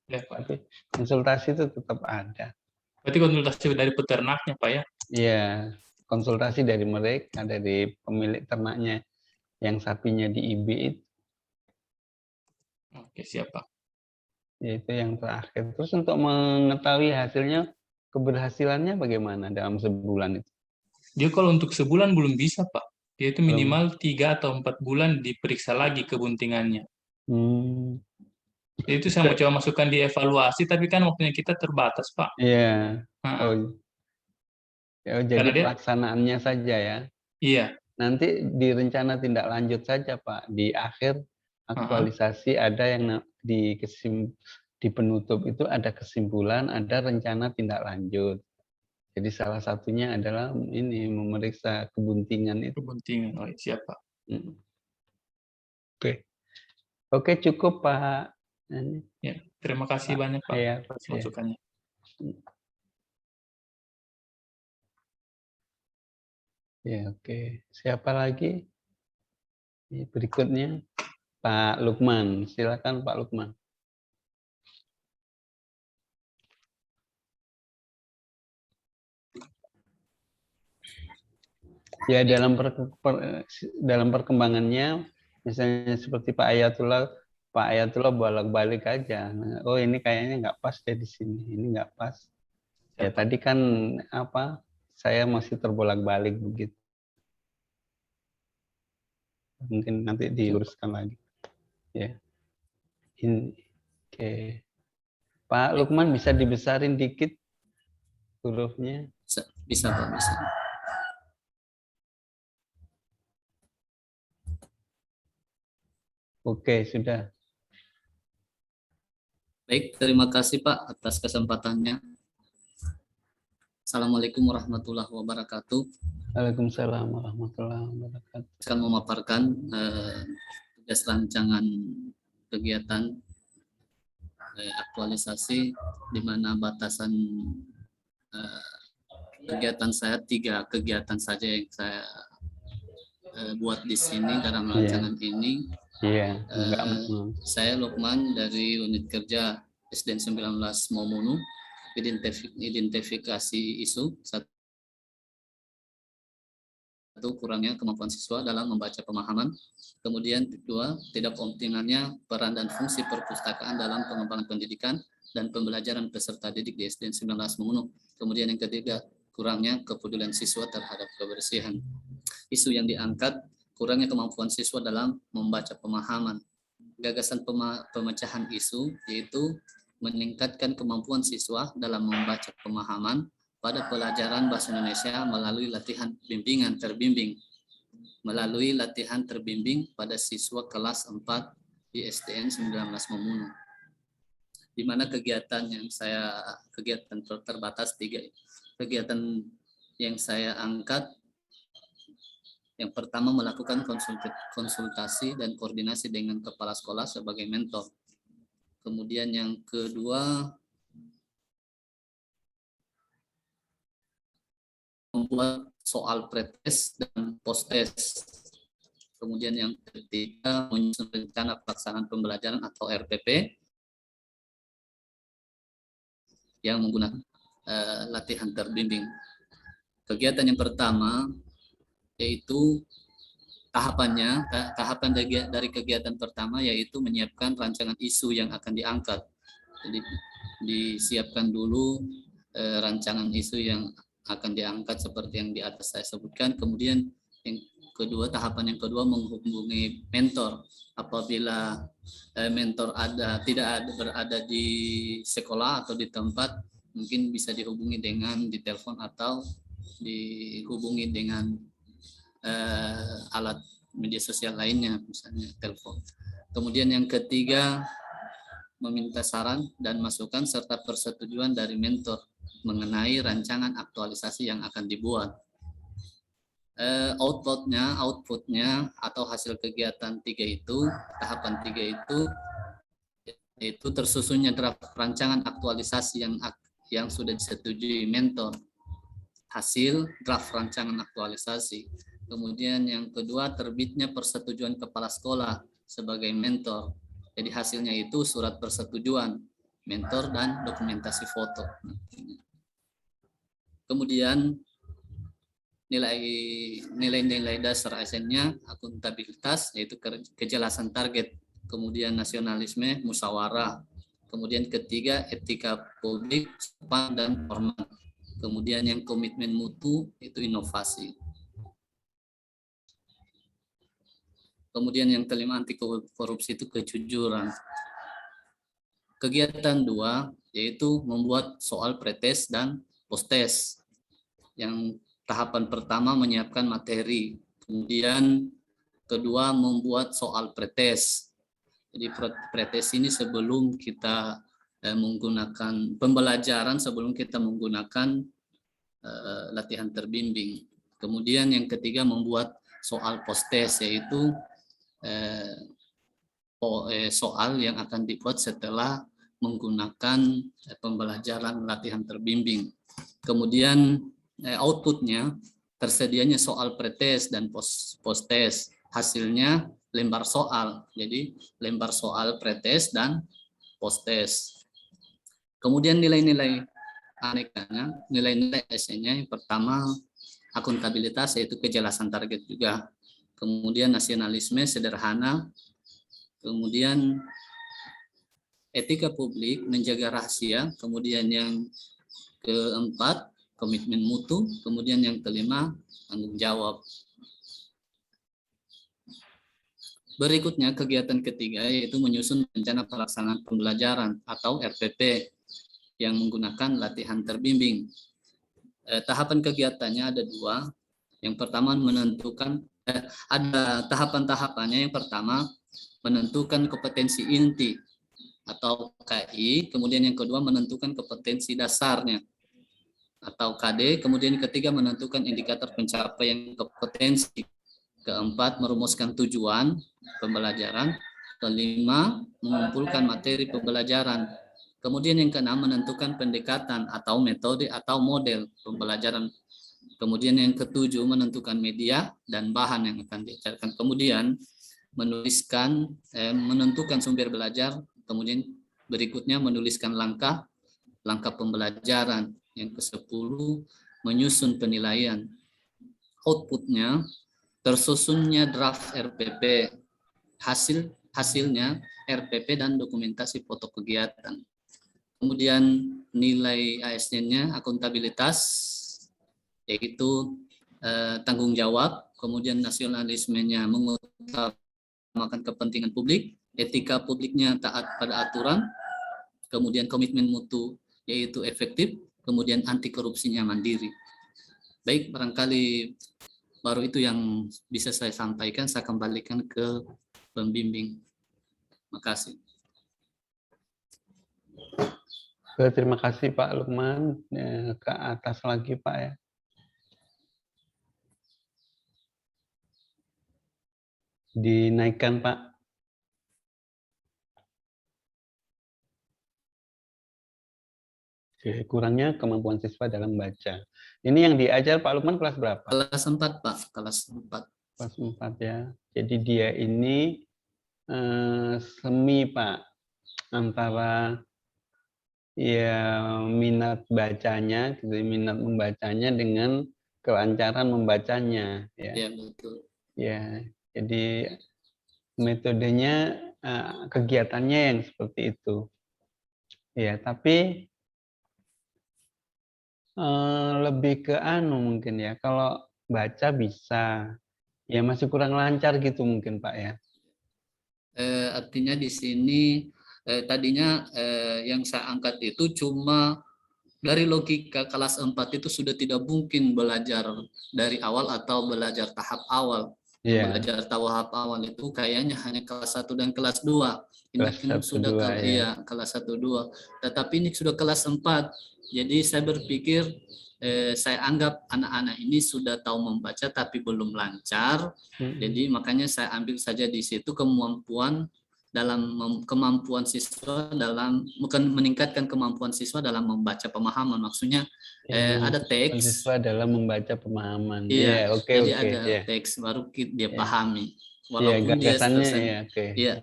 ya, Pak. tapi konsultasi itu tetap ada. Berarti konsultasi dari peternaknya, Pak ya? Iya, konsultasi dari mereka, dari pemilik ternaknya yang sapinya di IB itu. Oke, siap, Pak. Itu yang terakhir. Terus untuk mengetahui hasilnya, keberhasilannya bagaimana dalam sebulan itu? Dia kalau untuk sebulan belum bisa, Pak. Dia itu Belum. minimal 3 atau 4 bulan diperiksa lagi kebuntingannya. Hmm, Itu saya mau coba masukkan di evaluasi, tapi kan waktunya kita terbatas, Pak. iya. Heeh. Oh, ya, jadi Karena dia, pelaksanaannya saja ya. iya, Nanti di rencana tindak lanjut saja Pak. Di akhir heeh. aktualisasi ada yang di penutup itu ada kesimpulan, ada rencana tindak lanjut. Jadi salah satunya adalah ini memeriksa kebuntingan itu. Kebuntingan. Oh, siap, Pak. Oke. Oke, cukup Pak. Ya, terima kasih Pak. banyak, Pak, Ya, atas ya. masukannya. Ya, oke. Siapa lagi? Berikutnya Pak Lukman. Silakan Pak Lukman. Ya dalam perkembangannya, misalnya seperti Pak Ayatullah Pak Ayatullah bolak-balik aja. Oh ini kayaknya nggak pas deh di sini, ini nggak pas. Ya Siap, Pak. tadi kan saya masih terbolak-balik begitu. Mungkin nanti diuruskan lagi. Ya. Oke. Pak Lukman bisa dibesarin dikit hurufnya. Bisa Pak, bisa. Oke, sudah. Baik, terima kasih Pak atas kesempatannya. Assalamualaikum warahmatullahi wabarakatuh. Waalaikumsalam warahmatullahi wabarakatuh. Akan memaparkan tugas rancangan kegiatan aktualisasi di mana batasan kegiatan saya 3 kegiatan saja yang saya buat di sini dalam rancangan ini. Iya, Saya Lukman dari unit kerja SDN 19 Momunu, identifikasi isu. Satu, kurangnya kemampuan siswa dalam membaca pemahaman. Kemudian kedua, tidak optimalnya peran dan fungsi perpustakaan dalam pengembangan pendidikan dan pembelajaran peserta didik di SDN 19 Momunu. Kemudian yang ketiga, kurangnya kepedulian siswa terhadap kebersihan. Isu yang diangkat, kurangnya kemampuan siswa dalam membaca pemahaman. Gagasan pemecahan isu yaitu meningkatkan kemampuan siswa dalam membaca pemahaman pada pelajaran bahasa Indonesia melalui latihan bimbingan terbimbing. Melalui latihan terbimbing pada siswa kelas 4 di SDN 19 Momunu. Di mana kegiatan terbatas 3 kegiatan yang saya angkat. Yang pertama, melakukan konsultasi dan koordinasi dengan kepala sekolah sebagai mentor. Kemudian yang kedua, membuat soal pretest dan posttest. Kemudian yang ketiga, menyusun rencana pelaksanaan pembelajaran atau RPP yang menggunakan latihan terbimbing. Kegiatan yang pertama yaitu tahapan dari kegiatan pertama yaitu menyiapkan rancangan isu yang akan diangkat. Jadi disiapkan dulu rancangan isu yang akan diangkat seperti yang di atas saya sebutkan. Kemudian yang kedua, tahapan yang kedua menghubungi mentor. Apabila mentor tidak berada di sekolah atau di tempat, mungkin bisa dihubungi dengan di telepon atau dihubungi dengan alat media sosial lainnya, misalnya telepon. Kemudian yang ketiga, meminta saran dan masukan serta persetujuan dari mentor mengenai rancangan aktualisasi yang akan dibuat. Outputnya atau hasil kegiatan 3 itu, tahapan 3 itu tersusunnya draft rancangan aktualisasi yang sudah disetujui mentor. Hasil draft rancangan aktualisasi. Kemudian yang kedua, terbitnya persetujuan kepala sekolah sebagai mentor. Jadi hasilnya itu surat persetujuan mentor dan dokumentasi foto. Kemudian nilai-nilai dasar ASN-nya akuntabilitas, yaitu kejelasan target. Kemudian nasionalisme, musyawarah. Kemudian ketiga, etika publik, sopan dan hormat. Kemudian yang komitmen mutu itu inovasi. Kemudian yang kelima, anti korupsi itu kejujuran. Kegiatan 2 yaitu membuat soal pretest dan posttest. Yang tahapan pertama menyiapkan materi, kemudian kedua membuat soal pretest. Jadi pretest ini sebelum kita menggunakan pembelajaran, sebelum kita menggunakan latihan terbimbing. Kemudian yang ketiga membuat soal posttest, yaitu soal yang akan dibuat setelah menggunakan pembelajaran latihan terbimbing. Kemudian outputnya tersedianya soal pretest dan posttest. Hasilnya lembar soal. Jadi lembar soal pretest dan posttest. Kemudian nilai-nilai anekanya, nilai-nilai SN-nya yang pertama akuntabilitas, yaitu kejelasan target juga. Kemudian nasionalisme sederhana. Kemudian etika publik, menjaga rahasia, kemudian yang keempat, komitmen mutu, kemudian yang kelima, tanggung jawab. Berikutnya kegiatan ketiga yaitu menyusun rencana pelaksanaan pembelajaran atau RPP yang menggunakan latihan terbimbing. Tahapan kegiatannya ada dua. Yang pertama menentukan ada tahapan-tahapannya. Yang pertama menentukan kompetensi inti atau KI, kemudian yang kedua menentukan kompetensi dasarnya atau KD, kemudian yang ketiga menentukan indikator pencapaian kompetensi. Keempat, merumuskan tujuan pembelajaran. Kelima, mengumpulkan materi pembelajaran. Kemudian yang keenam, menentukan pendekatan atau metode atau model pembelajaran. Kemudian yang ketujuh, menentukan media dan bahan yang akan diajarkan. Kemudian menentukan sumber belajar. Kemudian berikutnya menuliskan langkah pembelajaran. Yang ke-10, menyusun penilaian. Outputnya, tersusunnya draft RPP, hasilnya RPP dan dokumentasi foto kegiatan. Kemudian nilai ASN-nya akuntabilitas, yaitu tanggung jawab, kemudian nasionalismenya mengutamakan kepentingan publik, etika publiknya taat pada aturan, kemudian komitmen mutu yaitu efektif, kemudian anti korupsinya mandiri. Baik, barangkali baru itu yang bisa saya sampaikan, saya kembalikan ke pembimbing. Terima kasih. Terima kasih Pak Lukman. Ke atas lagi Pak ya. Dinaikkan Pak. Kurangnya kemampuan siswa dalam membaca. Ini yang diajar Pak Lukman kelas berapa? Kelas 4 Pak, kelas 4. Kelas 4 ya. Jadi dia ini semi Pak, antara ya minat bacanya, gitu, minat membacanya dengan kelancaran membacanya. Ya, Ya, betul. Ya, jadi metodenya, kegiatannya yang seperti itu. Ya, tapi lebih ke mungkin ya, kalau baca bisa, ya masih kurang lancar gitu mungkin Pak ya. Artinya di sini tadinya yang saya angkat itu cuma dari logika kelas 4 itu sudah tidak mungkin belajar dari awal atau belajar tahap awal. Yeah. Belajar tahap awal itu kayaknya hanya kelas 1 dan kelas 2. Ini Kelas 1, sudah 2, iya, kelas 1 2. Tetapi ini sudah kelas 4. Jadi saya berpikir saya anggap anak-anak ini sudah tahu membaca tapi belum lancar. Jadi makanya saya ambil saja di situ kemampuan siswa dalam bukan meningkatkan kemampuan siswa dalam membaca pemahaman, maksudnya ada teks siswa dalam membaca pemahaman. Iya, oke, jadi oke, ada ya. teks baru dia pahami. Iya, Walaupun gagasannya dia ya, oke. Iya.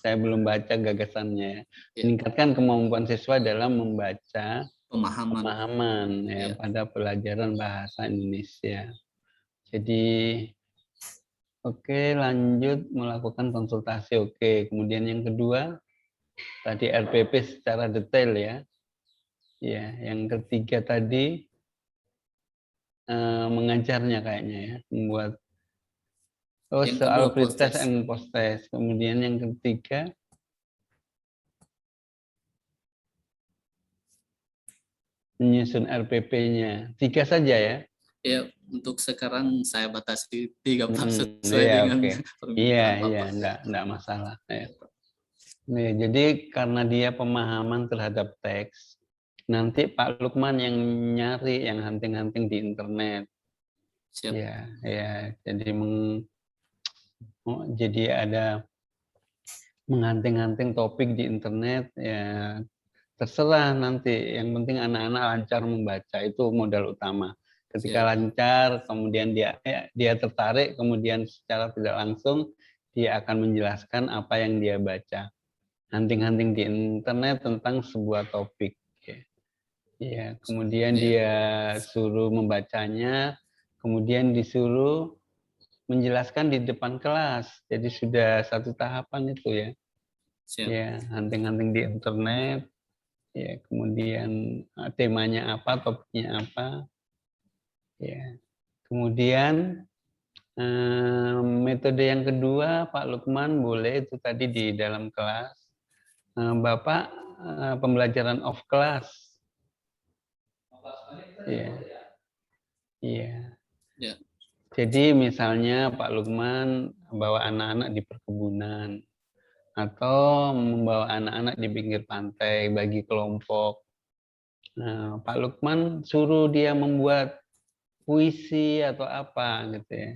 Saya belum baca gagasannya. Iya. Meningkatkan kemampuan siswa dalam membaca pemahaman ya, Iya. pada pelajaran bahasa Indonesia. Jadi oke, lanjut melakukan konsultasi. Oke, kemudian yang kedua tadi RPP secara detail ya. Ya, yang ketiga tadi mengajarnya kayaknya ya, membuat yang soal kedua pretest and post-test. Kemudian yang ketiga menyusun RPP-nya. 3 saja ya? Ya, untuk sekarang saya batasi 3 Pak, sesuai iya, dengan permintaan Iya, enggak masalah. Ya. Nih, jadi karena dia pemahaman terhadap teks, nanti Pak Lukman yang nyari, yang hunting-hunting di internet. Siap. Ya, jadi ada menghunting-hunting topik di internet, ya terserah nanti. Yang penting anak-anak lancar membaca, itu modal utama. Ketika lancar, kemudian dia tertarik, kemudian secara tidak langsung dia akan menjelaskan apa yang dia baca. Hunting-hunting di internet tentang sebuah topik. Ya, kemudian dia suruh membacanya, kemudian disuruh menjelaskan di depan kelas. Jadi sudah satu tahapan itu ya. Siap. ya, hunting-hunting di internet, ya, kemudian temanya apa, topiknya apa, ya. Kemudian metode yang kedua, Pak Lukman, boleh itu tadi di dalam kelas. Bapak pembelajaran off class. Iya. Iya. Ya. Jadi misalnya Pak Lukman bawa anak-anak di perkebunan atau membawa anak-anak di pinggir pantai bagi kelompok. Nah, Pak Lukman suruh dia membuat puisi atau apa gitu ya.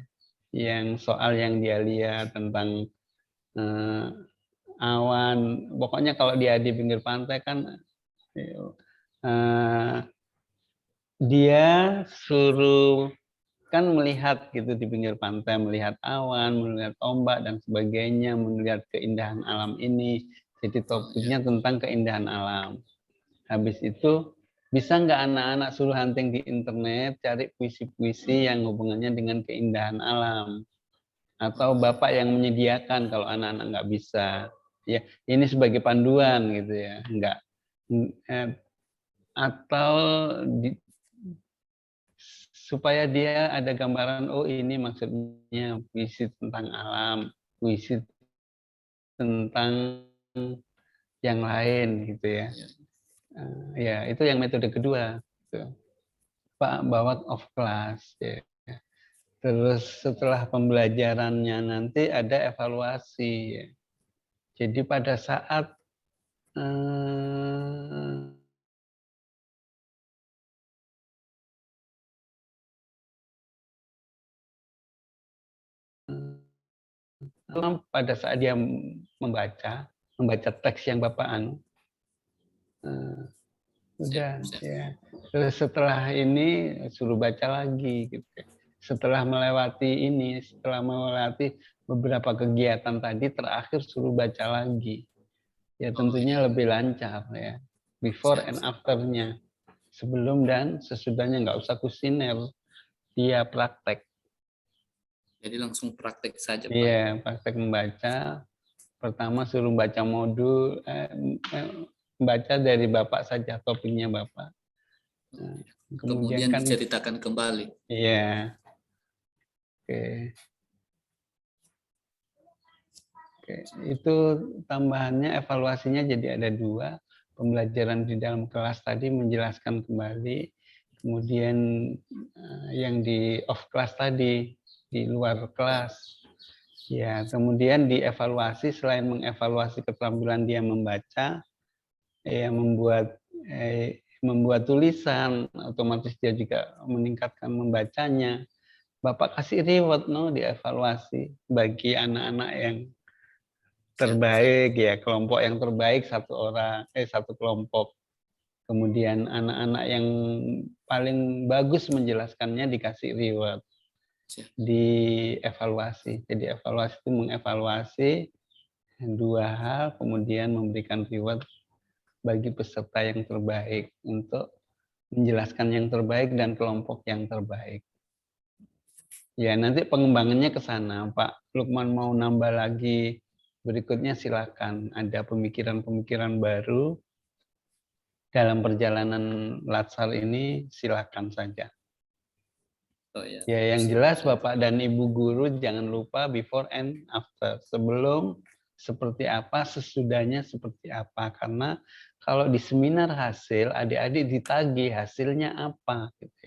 Yang soal yang dia lihat tentang awan. Pokoknya kalau dia di pinggir pantai kan dia suruh kan melihat gitu di pinggir pantai, melihat awan, melihat ombak dan sebagainya, melihat keindahan alam ini. Jadi topiknya tentang keindahan alam. Habis itu bisa nggak anak-anak suruh hunting di internet, cari puisi-puisi yang hubungannya dengan keindahan alam. Atau bapak yang menyediakan kalau anak-anak nggak bisa. Ya, ini sebagai panduan gitu ya, nggak atau supaya dia ada gambaran, oh ini maksudnya puisi tentang alam, puisi tentang yang lain gitu ya. Ya itu yang metode kedua, gitu. Pak bawa off class. Ya. Terus setelah pembelajarannya nanti ada evaluasi. Ya. Jadi pada saat pada saat dia membaca teks yang Bapak udah ya. Terus setelah ini suruh baca lagi gitu. Setelah melewati beberapa kegiatan tadi, terakhir suruh baca lagi. Ya tentunya lebih lancar ya. Before and after-nya. Sebelum dan sesudahnya, nggak usah kusiner. Dia praktek. Jadi langsung praktek saja, Pak. Iya, praktek membaca. Pertama suruh baca modul, baca dari Bapak saja, topiknya Bapak. Nah, kemudian kan diceritakan kembali. Iya. Oke. Oke. Itu tambahannya, evaluasinya jadi ada 2. Pembelajaran di dalam kelas tadi menjelaskan kembali. Kemudian yang di off class tadi, di luar kelas. Ya, kemudian dievaluasi, selain mengevaluasi keterampilan dia membaca, ya membuat tulisan, otomatis dia juga meningkatkan membacanya. Bapak kasih reward dievaluasi bagi anak-anak yang terbaik ya, kelompok yang terbaik satu kelompok. Kemudian anak-anak yang paling bagus menjelaskannya dikasih reward. Dievaluasi. Jadi evaluasi itu mengevaluasi 2 hal, kemudian memberikan reward bagi peserta yang terbaik untuk menjelaskan yang terbaik dan kelompok yang terbaik. Ya, nanti pengembangannya ke sana. Pak Lukman mau nambah lagi berikutnya silakan. Ada pemikiran-pemikiran baru dalam perjalanan Latsar ini, silakan saja. Ya, yang jelas Bapak dan Ibu guru jangan lupa before and after. Sebelum seperti apa, sesudahnya seperti apa. Karena kalau di seminar hasil, adik-adik ditagih hasilnya apa. Gitu.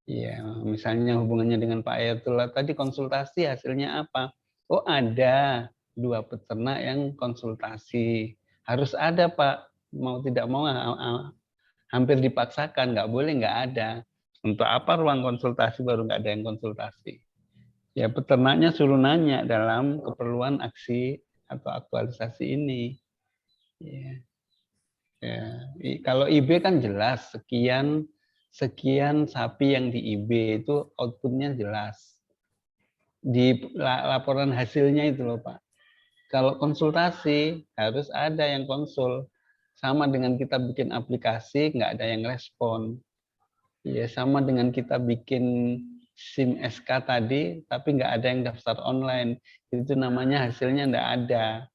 Ya, misalnya hubungannya dengan Pak Ayatullah tadi konsultasi hasilnya apa? Oh ada 2 peternak yang konsultasi. Harus ada Pak, mau tidak mau hampir dipaksakan, nggak boleh nggak ada. Untuk apa ruang konsultasi baru nggak ada yang konsultasi? Ya peternaknya suruh nanya dalam keperluan aksi atau aktualisasi ini. Ya. Ya. Kalau IB kan jelas sekian sapi yang di IB itu outputnya jelas. Di laporan hasilnya itu loh Pak. Kalau konsultasi harus ada yang konsul. Sama dengan kita bikin aplikasi nggak ada yang respon. Ya sama dengan kita bikin SIM SK tadi, tapi nggak ada yang daftar online. Itu namanya hasilnya nggak ada.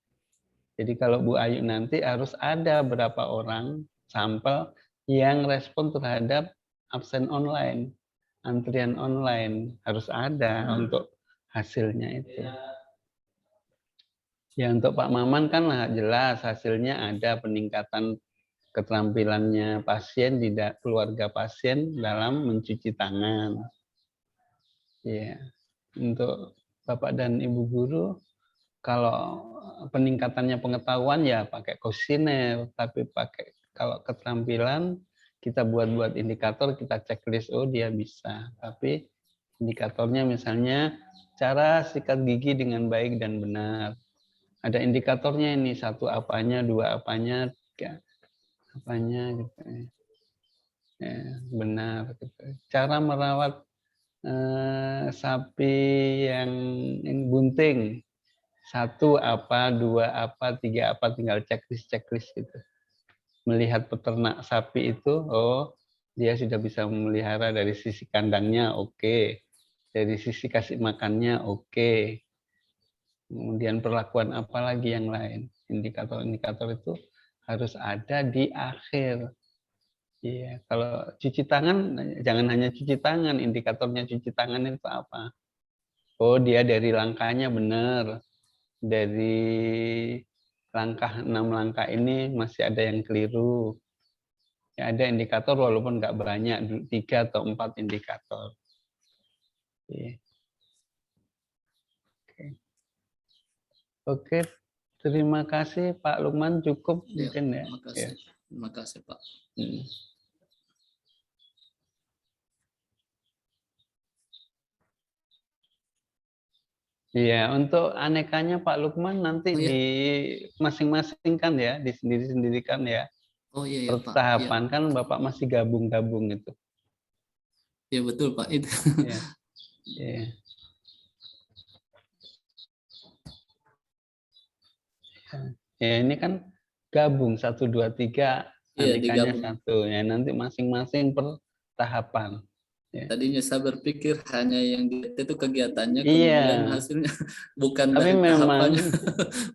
Jadi kalau Bu Ayu nanti harus ada berapa orang sampel yang respon terhadap absen online, antrian online. Harus ada untuk hasilnya itu. Ya untuk Pak Maman kan jelas hasilnya ada peningkatan keterampilannya pasien di keluarga pasien dalam mencuci tangan. Ya, untuk Bapak dan Ibu guru, kalau peningkatannya pengetahuan ya pakai kuesioner, tapi kalau keterampilan kita buat indikator, kita checklist, oh dia bisa. Tapi indikatornya misalnya cara sikat gigi dengan baik dan benar. Ada indikatornya ini, 1 apanya, 2 apanya, 3 apanya gitu. Ya, benar gitu. Cara merawat sapi yang bunting, 1 apa, 2 apa, 3 apa, tinggal checklist gitu. Melihat peternak sapi itu, oh dia sudah bisa memelihara dari sisi kandangnya, oke. Dari sisi kasih makannya, oke. Kemudian perlakuan apa lagi yang lain. Indikator-indikator itu harus ada di akhir. Iya, kalau cuci tangan, jangan hanya cuci tangan, indikatornya cuci tangan itu apa? Oh, dia dari langkahnya benar. Dari langkah 6 langkah ini masih ada yang keliru. Ya, ada indikator walaupun nggak banyak, 3 atau 4 indikator. Iya. Oke, terima kasih Pak Lukman, cukup Ya, mungkin ya. terima kasih. Terima kasih Pak. Iya, untuk anekanya Pak Lukman nanti di masing-masing kan ya, di sendiri-sendiri kan ya. Oh iya, Per Pak. tahapan kan Bapak masih gabung-gabung itu. Ya betul Pak itu. Ya. Ya. Ya ini kan gabung 1, 2, 3, anekanya digabung. 1 ya, nanti masing-masing per tahapan. Ya. Tadinya saya berpikir hanya yang itu kegiatannya, Iya. kemudian hasilnya bukan Tapi dari memang tahapannya.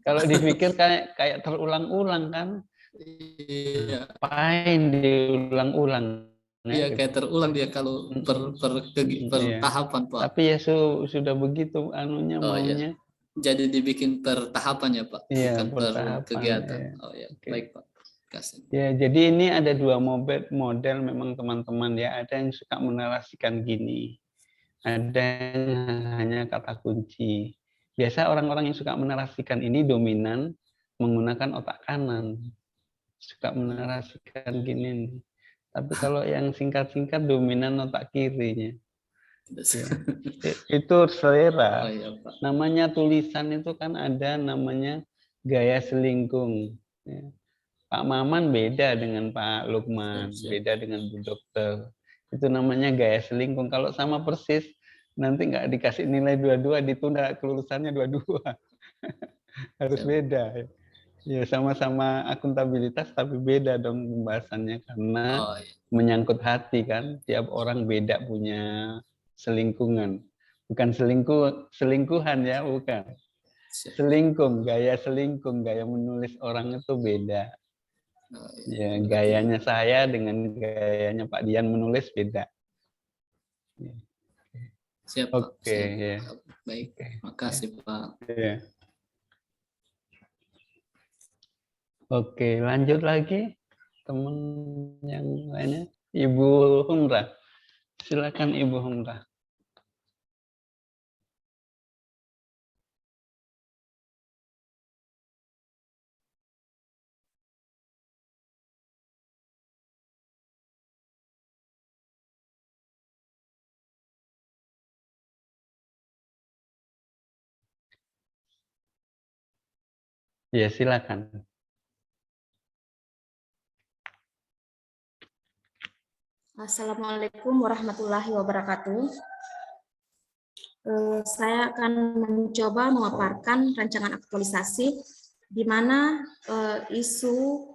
kalau dipikir kayak terulang-ulang kan. Iya. Ngapain diulang-ulang? Iya, Gitu. kayak terulang dia kalau per Iya. tahapan Pak. Tapi ya sudah begitu anunya maunya. Iya. Jadi dibikin per tahapan ya Pak, Iya, bukan per tahapan, kegiatan. iya. Oh ya, Oke. baik Pak. Kasih. Ya, jadi ini ada 2 model memang teman-teman ya. Ada yang suka menarasikan gini. Ada yang hanya kata kunci. Biasa orang-orang yang suka menarasikan ini dominan menggunakan otak kanan. Suka menarasikan gini. Tapi kalau yang singkat-singkat dominan otak kirinya. Ya. Itu selera. Oh, iya, Pak. Namanya tulisan itu kan ada namanya gaya selingkung. Ya. Pak Maman beda dengan Pak Lukman, beda dengan Bu Dokter. Itu namanya gaya selingkung. Kalau sama persis, nanti nggak dikasih nilai 22, ditunda kelulusannya 22. Harus beda. Ya sama-sama akuntabilitas, tapi beda dong pembahasannya karena menyangkut hati kan. Tiap orang beda punya selingkungan. Bukan selingkuhan ya, bukan. Selingkung, gaya menulis orang itu beda. Ya, gayanya saya dengan gayanya Pak Dian menulis beda. Siap, Pak. Oke, Siap. ya. Baik, makasih Pak. Ya. Oke, lanjut lagi teman yang lainnya, Ibu Humrah. Silakan Ibu Humrah. Ya, silakan. Assalamualaikum warahmatullahi wabarakatuh. Saya akan mencoba memaparkan rancangan aktualisasi di mana isu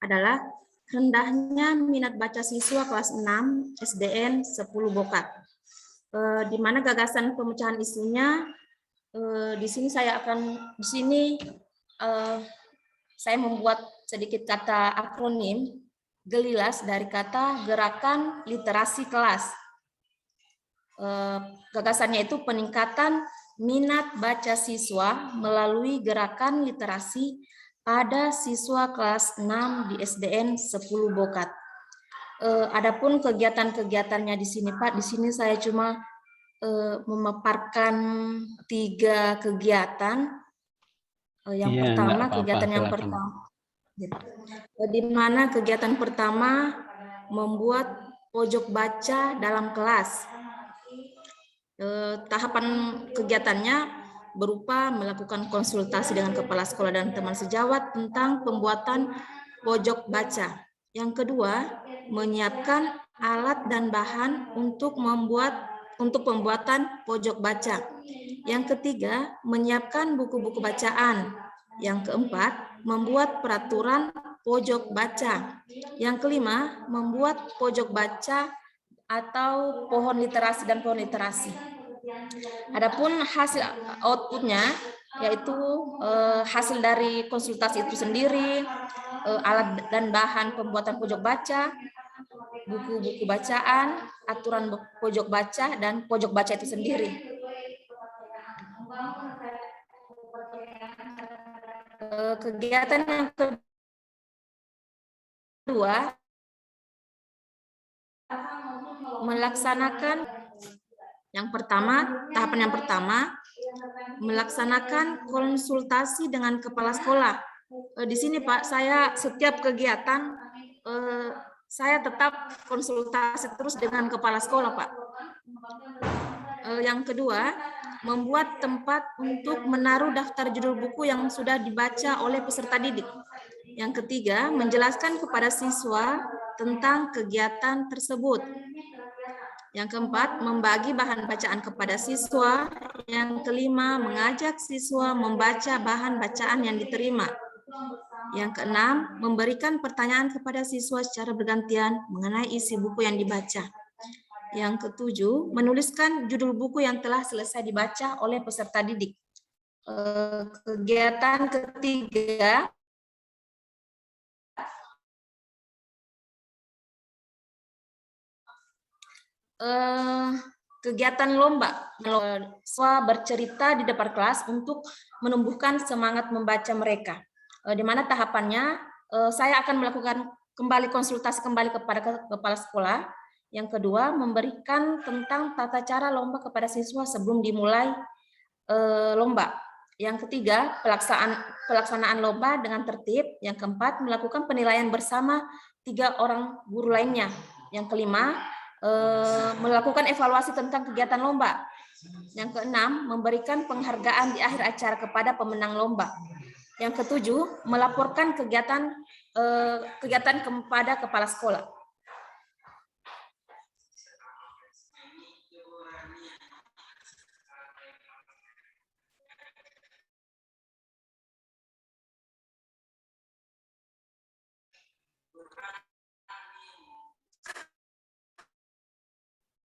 adalah rendahnya minat baca siswa kelas 6 SDN 10 Bokat. di mana gagasan pemecahan isunya di sini saya membuat sedikit kata akronim GELILAS dari kata Gerakan Literasi Kelas. Gagasannya itu peningkatan minat baca siswa melalui gerakan literasi pada siswa kelas 6 di SDN 10 Bokat. Adapun kegiatan-kegiatannya di sini Pak, di sini saya cuma memaparkan 3 kegiatan. Yang pertama, kegiatan yang pertama, di mana kegiatan pertama membuat pojok baca dalam kelas. Tahapan kegiatannya berupa melakukan konsultasi dengan kepala sekolah dan teman sejawat tentang pembuatan pojok baca. Yang kedua, menyiapkan alat dan bahan untuk pembuatan pojok baca. Yang ketiga, menyiapkan buku-buku bacaan. Yang keempat, membuat peraturan pojok baca. Yang kelima, membuat pojok baca atau pohon literasi dan pohon literasi. Adapun hasil outputnya yaitu hasil dari konsultasi itu sendiri, alat dan bahan pembuatan pojok baca, buku-buku bacaan, aturan pojok baca, dan pojok baca itu sendiri. Kegiatan yang kedua melaksanakan tahapan yang pertama melaksanakan konsultasi dengan kepala sekolah. Di sini Pak, saya setiap kegiatan saya tetap konsultasi terus dengan kepala sekolah Pak. Yang kedua, membuat tempat untuk menaruh daftar judul buku yang sudah dibaca oleh peserta didik. Yang ketiga, menjelaskan kepada siswa tentang kegiatan tersebut. Yang keempat, membagi bahan bacaan kepada siswa. Yang kelima, mengajak siswa membaca bahan bacaan yang diterima. Yang keenam, memberikan pertanyaan kepada siswa secara bergantian mengenai isi buku yang dibaca. Yang ketujuh, menuliskan judul buku yang telah selesai dibaca oleh peserta didik. Kegiatan ketiga, kegiatan lomba. Siswa bercerita di depan kelas untuk menumbuhkan semangat membaca mereka. Di mana tahapannya saya akan melakukan konsultasi kembali kepada kepala sekolah. Yang kedua, memberikan tentang tata cara lomba kepada siswa sebelum dimulai lomba. Yang ketiga, pelaksanaan lomba dengan tertib. Yang keempat, melakukan penilaian bersama 3 orang guru lainnya. Yang kelima, melakukan evaluasi tentang kegiatan lomba. Yang keenam, memberikan penghargaan di akhir acara kepada pemenang lomba. Yang ketujuh, melaporkan kegiatan kepada kepala sekolah.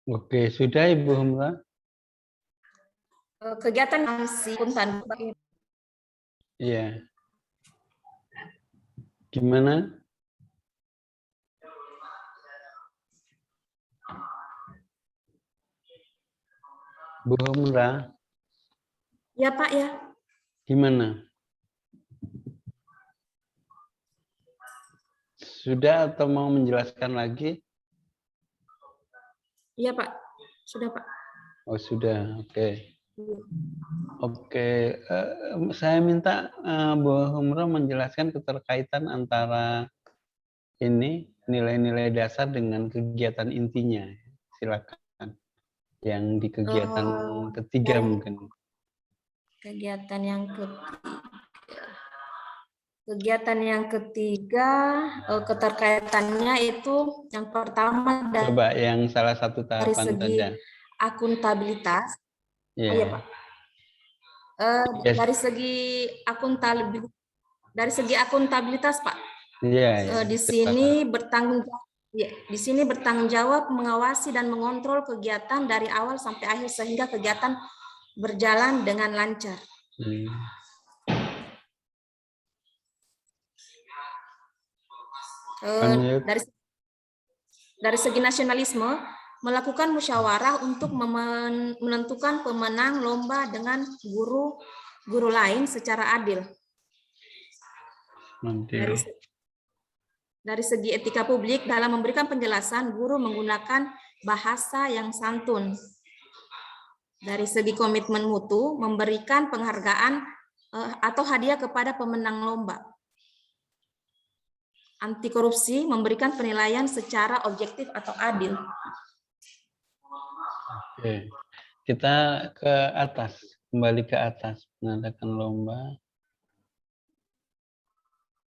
Oke, sudah Ibu Humra? Kegiatan masih punten. Iya. Gimana? Bu Humra? Ya Pak ya. Gimana? Sudah atau mau menjelaskan lagi? Iya Pak, sudah Pak. Oh sudah, oke. Oke, saya minta Bu Humra menjelaskan keterkaitan antara ini nilai-nilai dasar dengan kegiatan intinya. Silakan. Yang di kegiatan ketiga mungkin. Kegiatan yang ketiga, keterkaitannya itu yang pertama Coba yang salah satu tahapan dari segi saja. Akuntabilitas. Yeah. Iya Pak. Yes. Dari segi akuntabilitas Pak. Yeah, di sini bertanggung jawab Ya, di sini bertanggung jawab mengawasi dan mengontrol kegiatan dari awal sampai akhir sehingga kegiatan berjalan dengan lancar. Lanjut. Dari segi nasionalisme, melakukan musyawarah untuk menentukan pemenang lomba dengan guru lain secara adil. Dari segi etika publik, dalam memberikan penjelasan, guru menggunakan bahasa yang santun. Dari segi komitmen mutu, memberikan penghargaan atau hadiah kepada pemenang lomba. Anti korupsi, memberikan penilaian secara objektif atau adil. Oke. Kita ke atas, kembali ke atas, mengadakan lomba.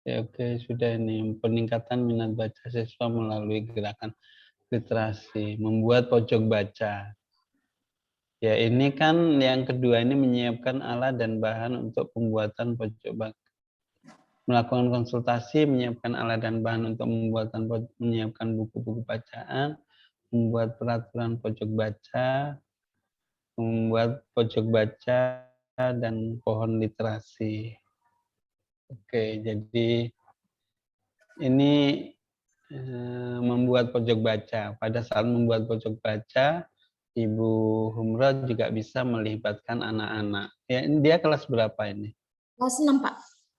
Oke, sudah ini peningkatan minat baca siswa melalui gerakan literasi, membuat pojok baca. Ya, ini kan yang kedua ini menyiapkan alat dan bahan untuk pembuatan pojok baca. Melakukan konsultasi, menyiapkan alat dan bahan untuk menyiapkan buku-buku bacaan, membuat peraturan pojok baca, membuat pojok baca dan pohon literasi. Oke, jadi ini membuat pojok baca. Pada saat membuat pojok baca, Ibu Humrah juga bisa melibatkan anak-anak. Ya, ini dia kelas berapa ini? Kelas 6, Pak.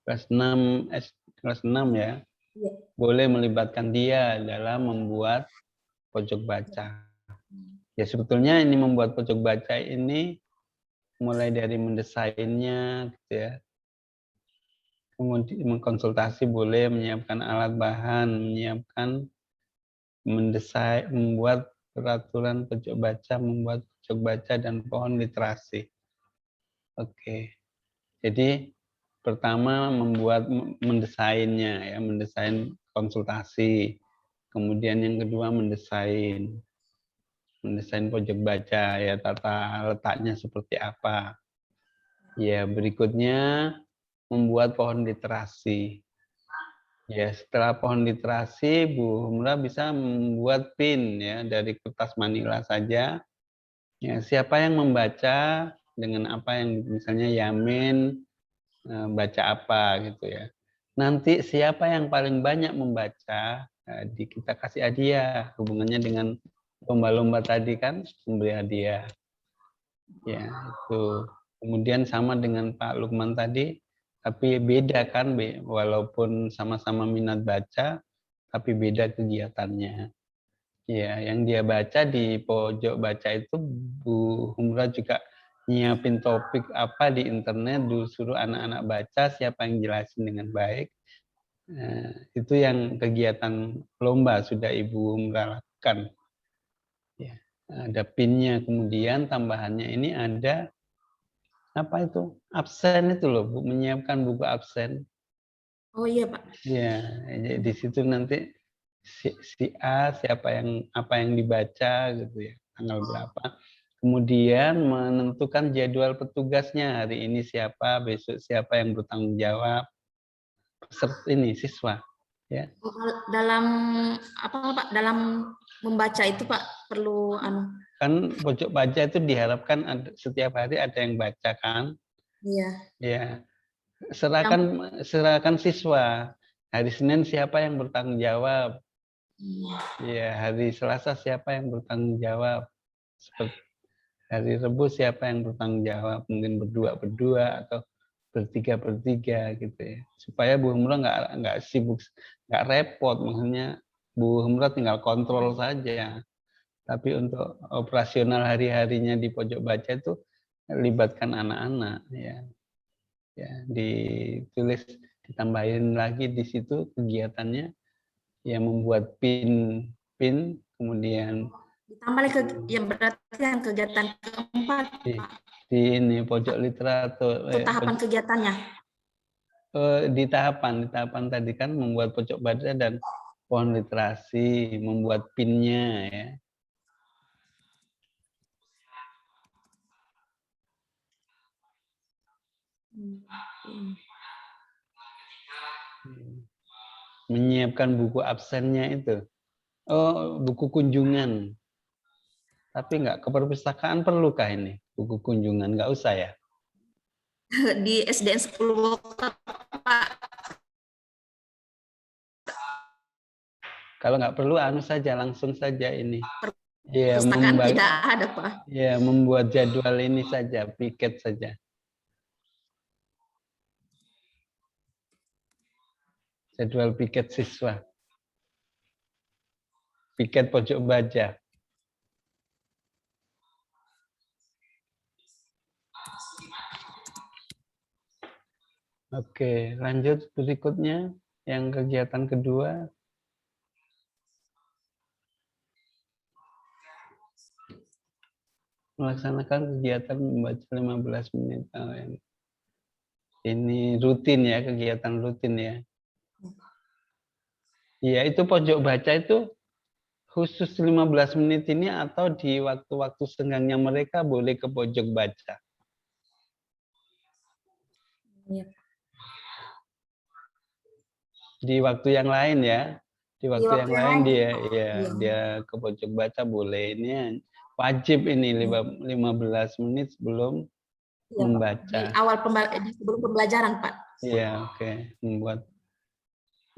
Kelas 6 ya. Iya. Boleh melibatkan dia dalam membuat pojok baca. Ya, sebetulnya ini membuat pojok baca ini mulai dari mendesainnya, gitu ya. Kemudian mengkonsultasi boleh, menyiapkan alat bahan, menyiapkan, mendesain, membuat peraturan pojok baca, membuat pojok baca dan pohon literasi. Oke. Jadi pertama mendesainnya ya, mendesain konsultasi. Kemudian yang kedua mendesain pojok baca ya, tata letaknya seperti apa. Ya, berikutnya membuat pohon literasi. Ya, setelah pohon literasi, Bu Humrah bisa membuat pin ya dari kertas manila saja. Ya, siapa yang membaca dengan apa yang misalnya Yamin baca apa gitu ya. Nanti siapa yang paling banyak membaca, kita kasih hadiah. Hubungannya dengan lomba-lomba tadi kan, memberi hadiah. Ya, itu. Kemudian sama dengan Pak Lukman tadi, tapi beda kan, walaupun sama-sama minat baca, tapi beda kegiatannya. Ya, yang dia baca di pojok baca itu Bu Humrah juga nyiapin topik apa di internet, suruh anak-anak baca, siapa yang jelasin dengan baik. Itu yang kegiatan lomba sudah Ibu Humrah lakukan. Ya, ada pinnya, kemudian tambahannya ini ada apa itu? Absen itu loh, Bu, menyiapkan buku absen. Oh iya, Pak. Ya, di situ nanti si A apa yang dibaca gitu ya, tanggal berapa. Kemudian menentukan jadwal petugasnya, hari ini siapa, besok siapa yang bertanggung jawab. Peserta ini siswa ya. Dalam apa, Pak? Dalam membaca itu, Pak, perlu Kan pojok baca itu diharapkan setiap hari ada yang baca kan. Iya. Ya. Serahkan siswa. Hari Senin siapa yang bertanggung jawab? Ya, hari Selasa siapa yang bertanggung jawab? Seperti hari Rabu siapa yang bertanggung jawab? Mungkin berdua atau bertiga gitu ya. Supaya Bu Humrah nggak sibuk, nggak repot. Maksudnya Bu Humrah tinggal kontrol saja. Tapi untuk operasional hari-harinya di pojok baca itu libatkan anak-anak ya. Ya, ditulis, ditambahin lagi di situ kegiatannya yang membuat pin, kemudian ditambah lagi yang berarti yang kegiatan keempat, Pak. Di ini pojok literatur. Tahapan kegiatannya. Di tahapan tadi kan membuat pojok baca dan pohon literasi, membuat pinnya ya. Menyiapkan buku absennya itu. Oh, buku kunjungan. Tapi nggak ke perpustakaan perlukah ini? Buku kunjungan nggak usah ya? Di SDN 10 Bogor, Pak. Kalau nggak perlu, anu saja, langsung saja ini. Ya, Perpustakaan tidak ada, Pak. ya, membuat jadwal ini saja, piket saja. Jadwal piket siswa. Piket pojok baca. Oke, lanjut berikutnya. Yang kegiatan kedua. Melaksanakan kegiatan membaca 15 menit. Oh, ini rutin ya, kegiatan rutin ya. Iya, itu pojok baca itu khusus 15 menit ini atau di waktu-waktu senggangnya mereka boleh ke pojok baca. Iya. Di waktu yang lain ya. Di waktu yang lain dia ya, Iya. dia ke pojok baca boleh. Ini wajib ini 15 menit sebelum Iya, Pak. membaca. Di awal sebelum pembelajaran, Pak. Iya, oke.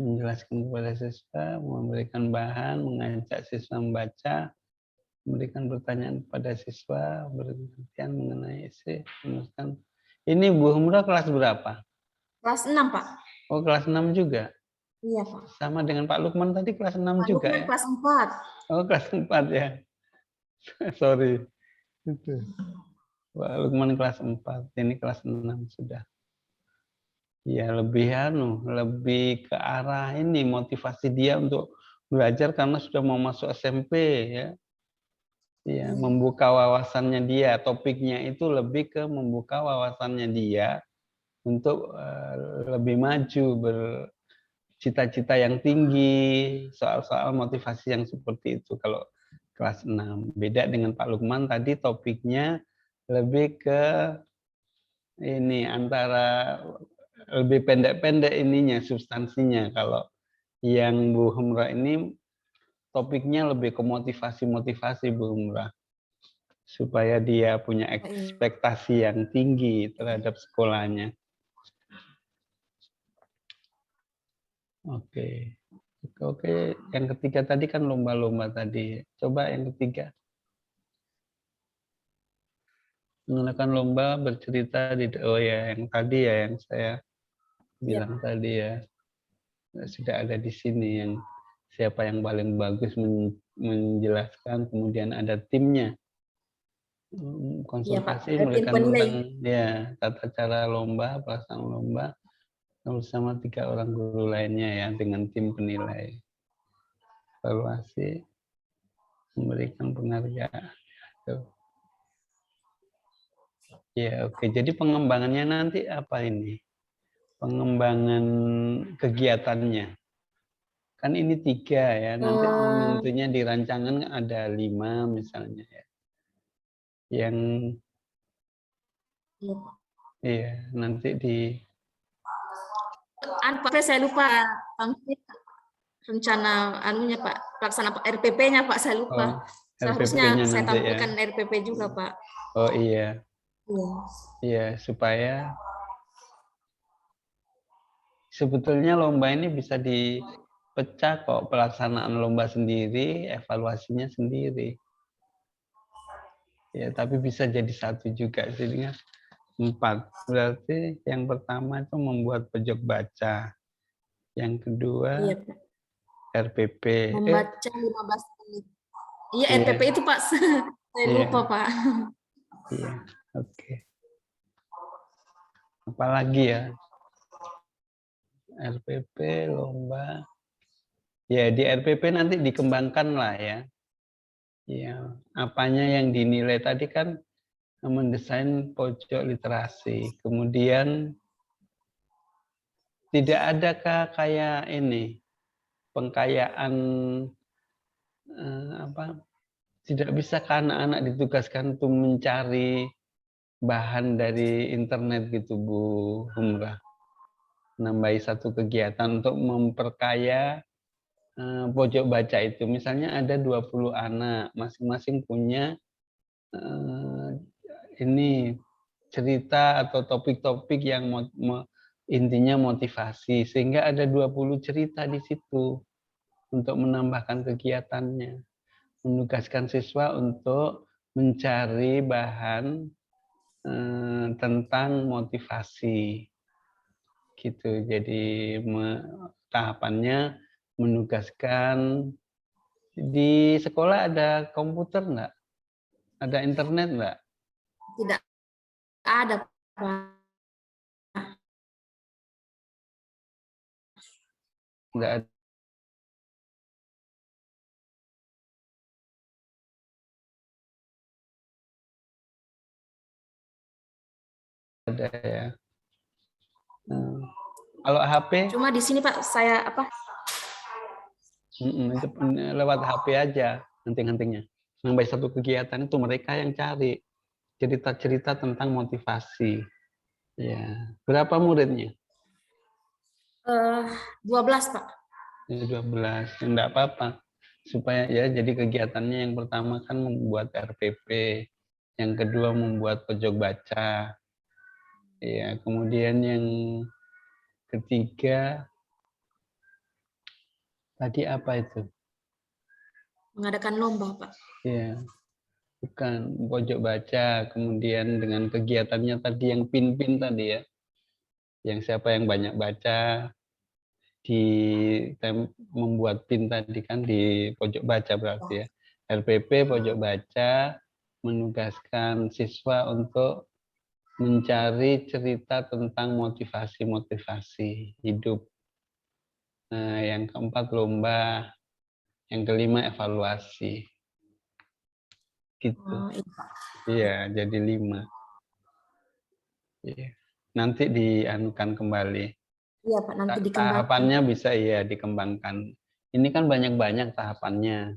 Menjelaskan kepada siswa, memberikan bahan, mengajak siswa membaca, memberikan pertanyaan kepada siswa, berpengertian mengenai isi, meneruskan. Ini Bu Humrah kelas berapa? Kelas 6, Pak. Oh, kelas 6 juga? Iya, Pak. Sama dengan Pak Lukman tadi kelas 6 Pak juga Lukman ya? kelas 4. Oh, kelas 4 ya. Sorry. Itu. Pak Lukman kelas 4, ini kelas 6 sudah. Ya, lebih ke arah ini motivasi dia untuk belajar karena sudah mau masuk SMP ya. Ya, membuka wawasannya dia, topiknya itu lebih ke membuka wawasannya dia untuk lebih maju, bercita-cita yang tinggi, soal-soal motivasi yang seperti itu kalau kelas 6. Beda dengan Pak Lukman tadi topiknya lebih ke ini antara lebih pendek-pendek ininya, substansinya. Kalau yang Bu Humrah ini topiknya lebih ke motivasi-motivasi Bu Humrah. Supaya dia punya ekspektasi yang tinggi terhadap sekolahnya. Oke. Oke, yang ketiga tadi kan lomba-lomba tadi. Coba yang ketiga. Menggunakan lomba bercerita oh ya, yang tadi ya yang saya bilang tadi ya. Sudah ada di sini yang siapa yang paling bagus menjelaskan, kemudian ada timnya. Konsultasi mereka tentang ya tata cara lomba, pelaksanaan lomba bersama 3 orang guru lainnya ya dengan tim penilai. Evaluasi, memberikan penghargaan. Ya, oke. Jadi pengembangannya nanti apa ini? Pengembangan kegiatannya. Kan ini 3 ya. Nanti tentunya di rancangan ada 5 misalnya ya. Yang iya, nanti di Pak, saya lupa rencana anunya Pak, pelaksanaan RPP-nya Pak, saya lupa. Seharusnya saya tampilkan ya. RPP juga Pak. Oh iya. Iya, supaya sebetulnya lomba ini bisa dipecah kok, pelaksanaan lomba sendiri, evaluasinya sendiri. Ya, tapi bisa jadi 1 juga, jadinya 4. Berarti yang pertama itu membuat pojok baca. Yang kedua RPP. Membaca 15 menit. Iya, RPP itu Pak. Saya lupa Pak. Iya, oke. Apalagi ya? RPP, lomba. Ya, di RPP nanti dikembangkan lah ya. Ya, apanya yang dinilai tadi kan mendesain pojok literasi. Kemudian tidak adakah kayak ini pengkayaan tidak bisa kan anak-anak ditugaskan untuk mencari bahan dari internet gitu Bu Humrah. Nambahi 1 kegiatan untuk memperkaya pojok baca itu. Misalnya ada 20 anak, masing-masing punya ini cerita atau topik-topik yang intinya motivasi, sehingga ada 20 cerita di situ untuk menambahkan kegiatannya. Menugaskan siswa untuk mencari bahan tentang motivasi gitu. Jadi tahapannya menugaskan. Di sekolah ada komputer enggak? Ada internet enggak? Tidak ada, Pak. Enggak ada. Ada ya. Kalau HP? Cuma di sini Pak, saya apa? Itu lewat HP aja hunting-huntingnya. Sampai satu kegiatan itu mereka yang cari cerita-cerita tentang motivasi. Ya, berapa muridnya? 12 Pak. 12, enggak apa-apa. Supaya ya jadi kegiatannya yang pertama kan membuat RPP, yang kedua membuat pojok baca. Ya, kemudian yang ketiga tadi apa itu? Mengadakan lomba, Pak. Ya, bukan pojok baca, kemudian dengan kegiatannya tadi yang pin-pin tadi ya. Yang siapa yang banyak baca membuat pin tadi kan di pojok baca berarti ya. LPP pojok baca menugaskan siswa untuk mencari cerita tentang motivasi hidup. Nah, yang keempat lomba, yang kelima evaluasi. Gitu. Iya, jadi 5. Iya. Nanti dianukan kembali. Iya Pak, nanti dikembangkan. Tahapannya bisa ya dikembangkan. Ini kan banyak-banyak tahapannya.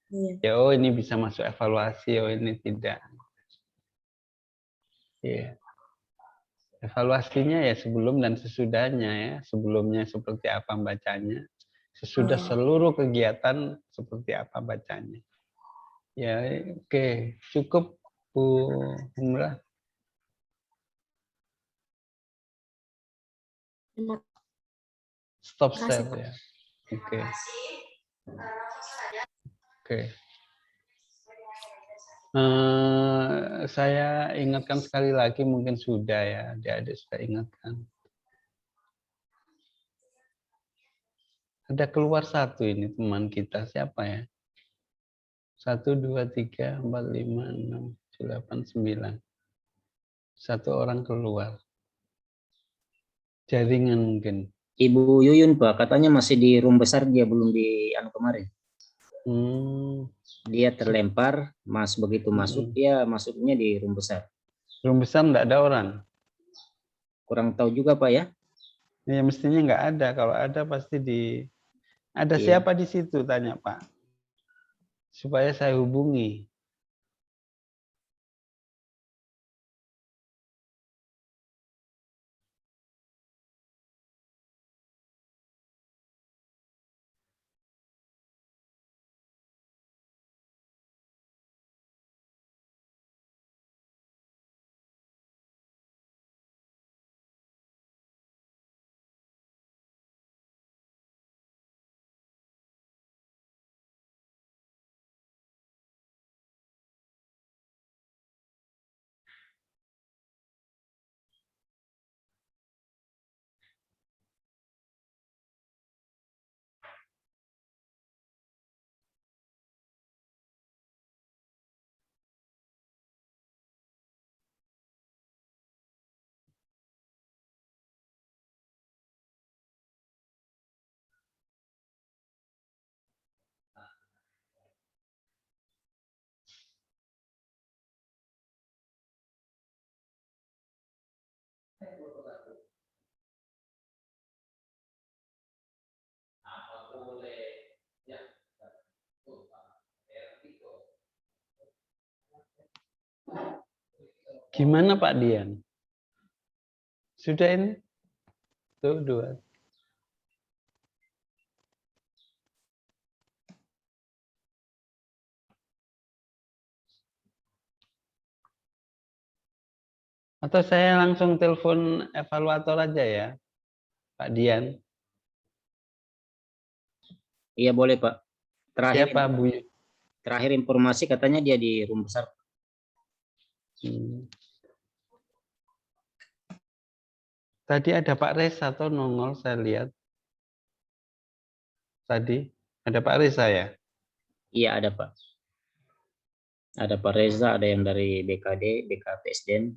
Iya. Ya, oh ini bisa masuk evaluasi, oh ini tidak. Iya. Evaluasinya ya sebelum dan sesudahnya ya. Sebelumnya seperti apa bacanya, sesudah seluruh kegiatan seperti apa bacanya. Ya, oke, cukup Bu Humrah. Stop share ya. Oke. Oke. Saya ingatkan sekali lagi, mungkin sudah ya, adik-adik sudah ingatkan. Ada keluar satu ini teman kita, siapa ya? 1, 2, 3, 4, 5, 6, 7, 8, 9. Satu orang keluar. Jaringan mungkin. Ibu Yuyun Pak, katanya masih di room besar, dia belum di kemarin. Dia terlempar, begitu masuk, dia masuknya di room besar. Room besar enggak ada orang? Kurang tahu juga Pak ya. Ya mestinya enggak ada, kalau ada pasti ada siapa di situ, tanya Pak. Supaya saya hubungi. Gimana Pak Dian? Sudah ini? Tuh 2. Atau saya langsung telepon evaluator aja ya, Pak Dian. Iya boleh Pak. Siapa Bu? Terakhir informasi katanya dia di room besar. Tadi ada Pak Reza atau nongol saya lihat. Tadi ada Pak Reza ya? Iya ada Pak. Ada Pak Reza, ada yang dari BKD, BKPSDM.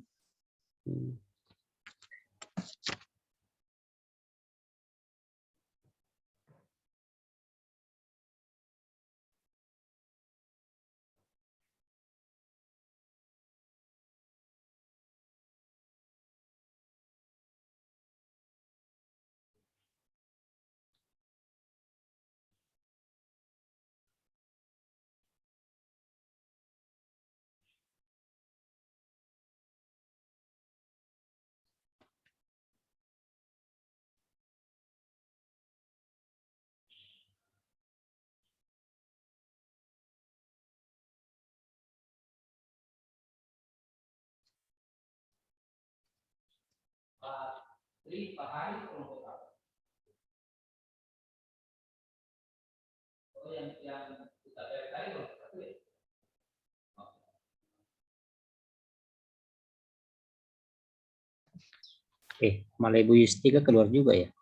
Malah Ibu Yustika keluar juga ya.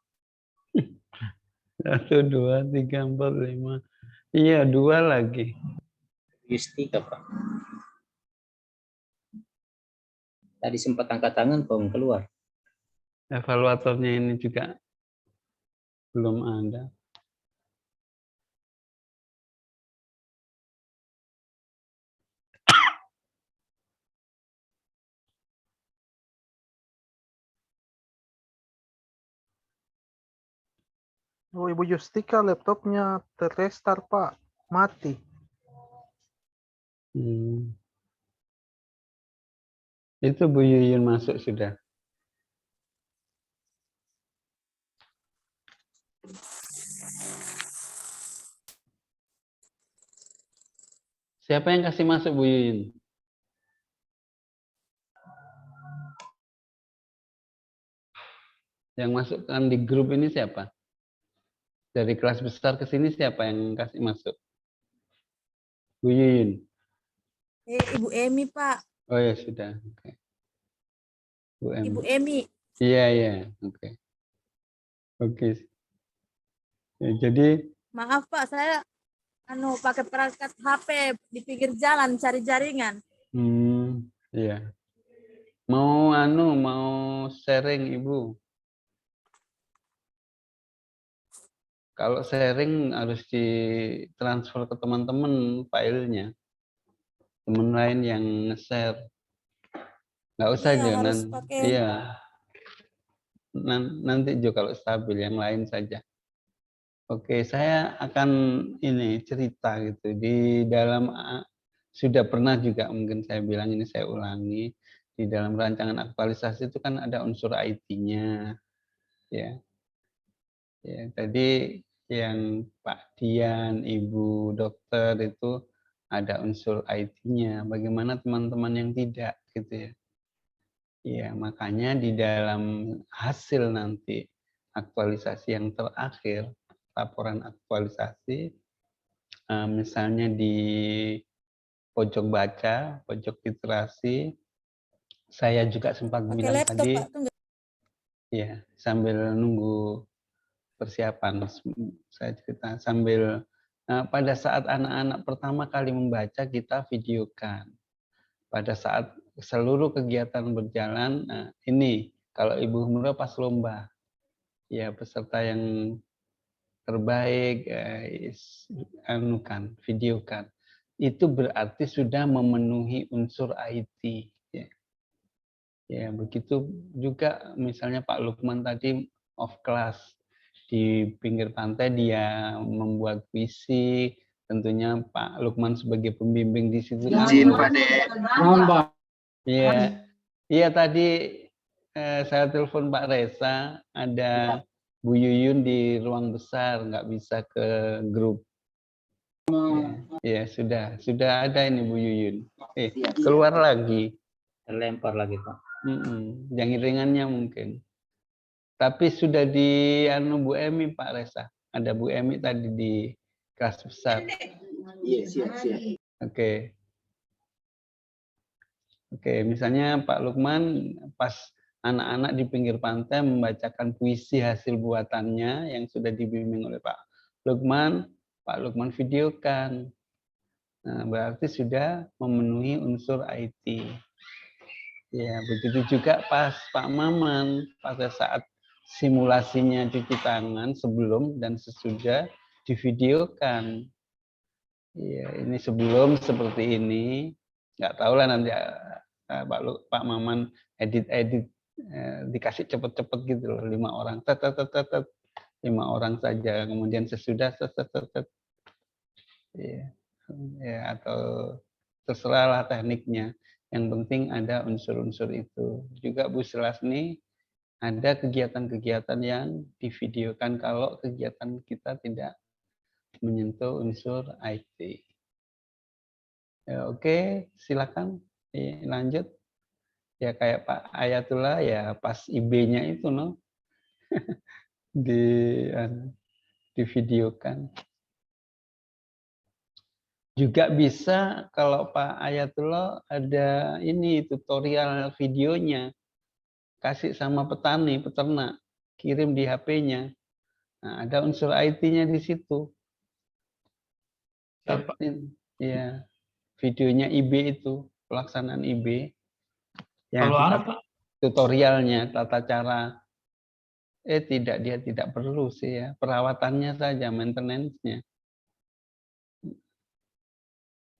1, 2, 3, 4, 5. Iya, 2 lagi. Yustika Pak. Tadi sempat angkat tangan kok keluar. Evaluatornya ini juga belum ada. Oh, Ibu Justika laptopnya terrestart Pak, mati. Itu Bu Yuyun masuk sudah. Siapa yang kasih masuk Bu Yuyun? Yang masukkan di grup ini siapa? Dari kelas besar ke sini siapa yang kasih masuk? Bu Yuyun. Ibu Emi, Pak. Oh ya sudah. Oke. Bu Emi. Ibu Emi. Iya iya. Oke. Oke. Ya, jadi. Maaf Pak, saya pakai perangkat HP di pinggir jalan cari jaringan. Iya. Mau sharing Ibu. Kalau sharing harus ditransfer ke teman-teman filenya. Teman lain yang nge-share. Nggak usah Iya, jangan. harus pakai. Iya. Nanti juga kalau stabil yang lain saja. Oke, saya akan ini cerita gitu. Di dalam sudah pernah juga mungkin saya bilang ini saya ulangi. Di dalam rancangan aktualisasi itu kan ada unsur IT-nya. Ya. Ya, tadi yang Pak Dian, Ibu Dokter itu ada unsur IT-nya. Bagaimana teman-teman yang tidak gitu ya. Ya, makanya di dalam hasil nanti aktualisasi yang terakhir, laporan aktualisasi, misalnya di pojok baca, pojok literasi, saya juga sempat Pakai bilang laptop, tadi, Pak. ya sambil nunggu persiapan, saya cerita sambil pada saat anak-anak pertama kali membaca kita videokan. Pada saat seluruh kegiatan berjalan, ini kalau Ibu Humra pas lomba, ya peserta yang terbaik videokan. Itu berarti sudah memenuhi unsur IT. Ya. Ya, begitu juga misalnya Pak Lukman tadi off class di pinggir pantai dia membuat puisi. Tentunya Pak Lukman sebagai pembimbing di situ kan. Izin Pak De. Mohon Pak. Iya, iya tadi saya telepon Pak Reza, ada Bu Yuyun di ruang besar, nggak bisa ke grup. Ya, sudah ada ini Bu Yuyun. Keluar lagi. Terlempar lagi Pak. Yang ringannya mungkin. Tapi sudah di Bu Emi Pak Reza. Ada Bu Emi tadi di kelas besar. Iya, siap. Oke. Oke, misalnya Pak Lukman pas anak-anak di pinggir pantai membacakan puisi hasil buatannya yang sudah dibimbing oleh Pak Lukman videokan. Nah, berarti sudah memenuhi unsur IT. Ya, begitu juga pas Pak Maman pada saat simulasinya cuci tangan sebelum dan sesudah divideokan. Ya, ini sebelum seperti ini. Nggak tahu lah nanti Pak Maman edit dikasih cepet-cepet gitu loh, 5 orang 5 orang saja, kemudian sesudah ya, atau terserahlah tekniknya, yang penting ada unsur-unsur itu. Juga Bu Selasni ada kegiatan-kegiatan yang divideokan kalau kegiatan kita tidak menyentuh unsur IT. Ya, oke, silakan lanjut. Ya kayak Pak Ayatullah ya pas IB-nya itu divideokan. Juga bisa kalau Pak Ayatullah ada ini tutorial videonya, kasih sama petani, peternak, kirim di HP-nya. Nah, ada unsur IT-nya di situ. Ya, videonya IB itu, pelaksanaan IB. Kalau Pak? Tutorialnya, tata cara. Dia tidak perlu sih ya, perawatannya saja, maintenance-nya.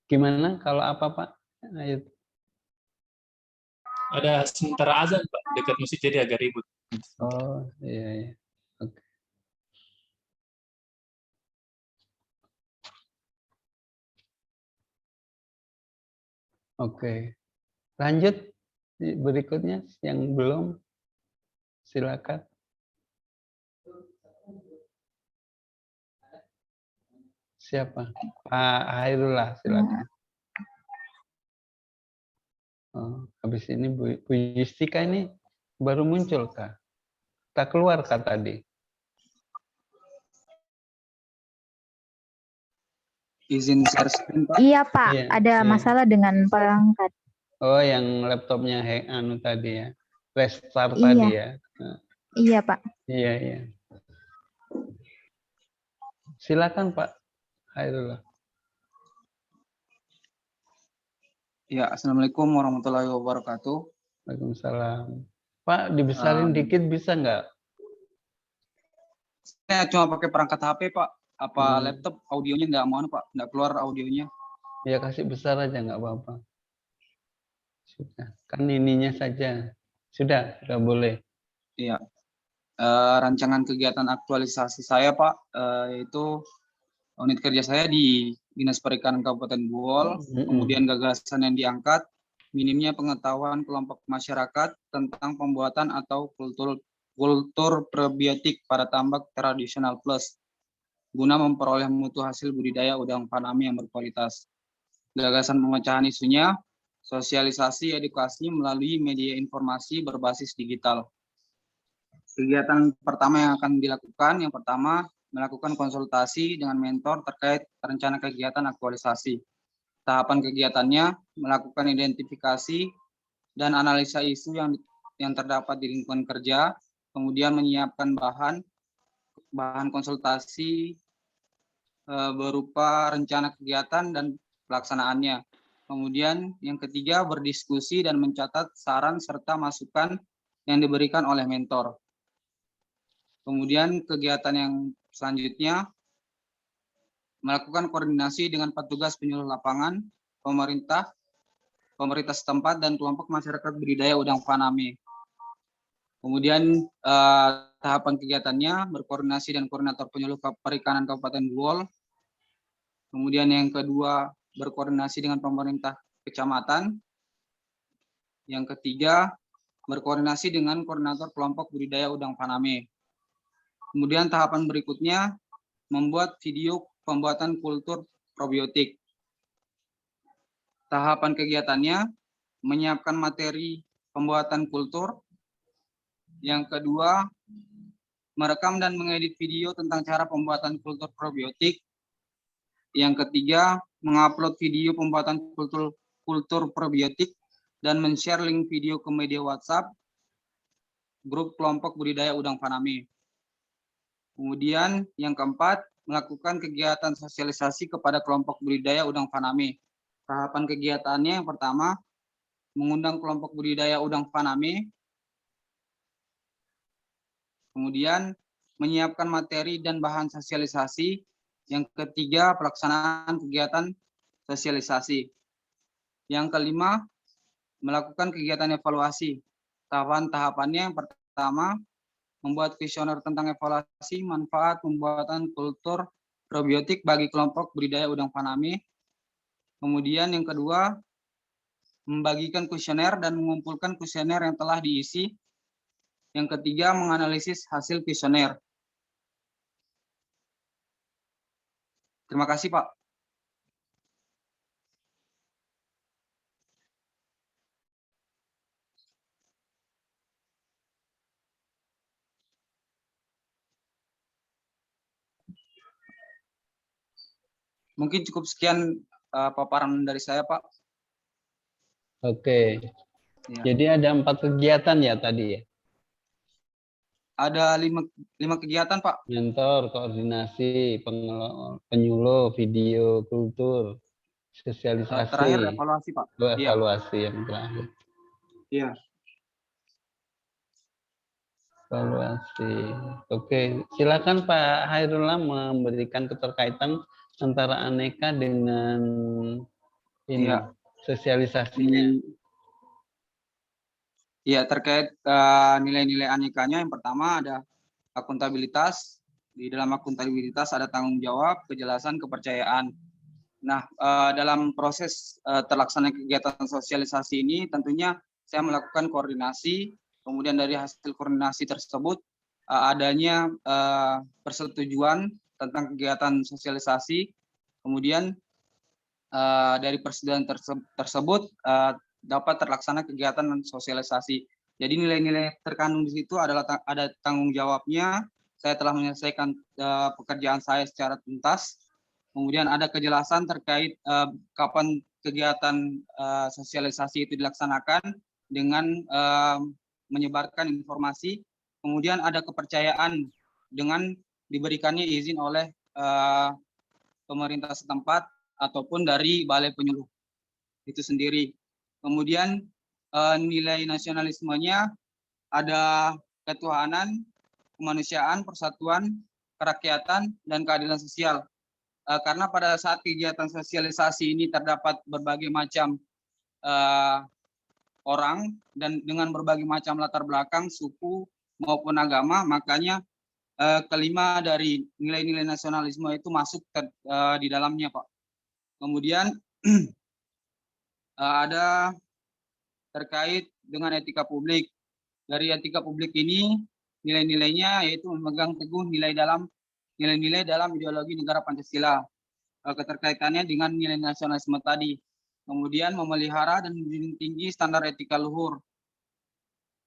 Gimana kalau apa Pak? Ayo. Ada sementara azan Pak, dekat masjid jadi agak ribut. Oh iya. Oke. Oke. Lanjut berikutnya yang belum, silakan. Siapa? Pak Hairullah, silakan. Oh, habis ini Bu Yustika ini baru muncul kah? Tak keluar kah tadi? Izin share screen, Pak. Iya, Pak. Iya, ada masalah dengan perangkat. Oh, yang laptopnya tadi ya. Restart Iya. tadi ya. Iya, Pak. Iya. Silakan Pak Hairullah. Ya, Assalamualaikum warahmatullahi wabarakatuh. Waalaikumsalam. Pak, dibesarin dikit bisa nggak? Saya cuma pakai perangkat HP, Pak. Apa laptop audionya nggak mau, Pak? Nggak keluar audionya. Ya kasih besar aja nggak apa-apa. Sudah. Kan ininya saja. Sudah boleh. Iya. Rancangan kegiatan aktualisasi saya, Pak, yaitu unit kerja saya di Dinas Perikanan Kabupaten Buol, kemudian gagasan yang diangkat, minimnya pengetahuan kelompok masyarakat tentang pembuatan atau kultur prebiotik pada tambak tradisional plus, guna memperoleh mutu hasil budidaya udang faname yang berkualitas. Gagasan pemecahan isunya, sosialisasi edukasi melalui media informasi berbasis digital. Kegiatan pertama yang akan dilakukan, yang pertama, melakukan konsultasi dengan mentor terkait rencana kegiatan aktualisasi. Tahapan kegiatannya melakukan identifikasi dan analisa isu yang terdapat di lingkungan kerja, kemudian menyiapkan bahan konsultasi berupa rencana kegiatan dan pelaksanaannya. Kemudian yang ketiga, berdiskusi dan mencatat saran serta masukan yang diberikan oleh mentor. Kemudian kegiatan yang selanjutnya, melakukan koordinasi dengan petugas penyuluh lapangan, pemerintah setempat, dan kelompok masyarakat budidaya udang faname. Kemudian tahapan kegiatannya, berkoordinasi dengan koordinator penyuluh perikanan Kabupaten Buol. Kemudian yang kedua, berkoordinasi dengan pemerintah kecamatan. Yang ketiga, berkoordinasi dengan koordinator kelompok budidaya udang faname. Kemudian tahapan berikutnya, membuat video pembuatan kultur probiotik. Tahapan kegiatannya, menyiapkan materi pembuatan kultur. Yang kedua, merekam dan mengedit video tentang cara pembuatan kultur probiotik. Yang ketiga, mengupload video pembuatan kultur probiotik dan men-share link video ke media WhatsApp grup kelompok budidaya udang faname. Kemudian yang keempat, melakukan kegiatan sosialisasi kepada kelompok budidaya udang faname. Tahapan kegiatannya yang pertama, mengundang kelompok budidaya udang faname. Kemudian menyiapkan materi dan bahan sosialisasi. Yang ketiga, pelaksanaan kegiatan sosialisasi. Yang kelima, melakukan kegiatan evaluasi. Tahapan-tahapannya yang pertama, membuat kuesioner tentang evaluasi manfaat pembuatan kultur probiotik bagi kelompok budidaya udang faname. Kemudian yang kedua, membagikan kuesioner dan mengumpulkan kuesioner yang telah diisi. Yang ketiga, menganalisis hasil kuesioner. Terima kasih, Pak. Mungkin cukup sekian paparan dari saya, Pak. Oke. Ya. Jadi ada 4 kegiatan ya tadi ya? Ada 5 kegiatan, Pak. Mentor, koordinasi, penyuluh, video, kultur, sosialisasi. Terakhir evaluasi, Pak. Evaluasi yang terakhir. Iya. Evaluasi. Oke, silakan Pak Hairullah memberikan keterkaitan antara aneka dengan ini sosialisasinya. Iya, terkait nilai-nilai anekanya, yang pertama ada akuntabilitas. Di dalam akuntabilitas ada tanggung jawab, kejelasan, kepercayaan. Nah, dalam proses terlaksana kegiatan sosialisasi ini tentunya saya melakukan koordinasi. Kemudian dari hasil koordinasi tersebut adanya persetujuan tentang kegiatan sosialisasi. Kemudian dari persetujuan tersebut dapat terlaksana kegiatan sosialisasi. Jadi nilai-nilai terkandung di situ adalah ada tanggung jawabnya. Saya telah menyelesaikan pekerjaan saya secara tuntas. Kemudian ada kejelasan terkait kapan kegiatan sosialisasi itu dilaksanakan dengan menyebarkan informasi. Kemudian ada kepercayaan dengan diberikannya izin oleh pemerintah setempat ataupun dari balai penyuluh itu sendiri. Kemudian nilai nasionalismenya ada ketuhanan, kemanusiaan, persatuan, kerakyatan, dan keadilan sosial. Karena pada saat kegiatan sosialisasi ini terdapat berbagai macam orang dan dengan berbagai macam latar belakang, suku maupun agama, makanya kelima dari nilai-nilai nasionalisme itu masuk di dalamnya, Pak. Kemudian ada terkait dengan etika publik. Dari etika publik ini nilai-nilainya yaitu memegang teguh nilai-nilai dalam ideologi negara Pancasila. Keterkaitannya dengan nilai nasionalisme tadi. Kemudian memelihara dan menjunjung tinggi standar etika luhur.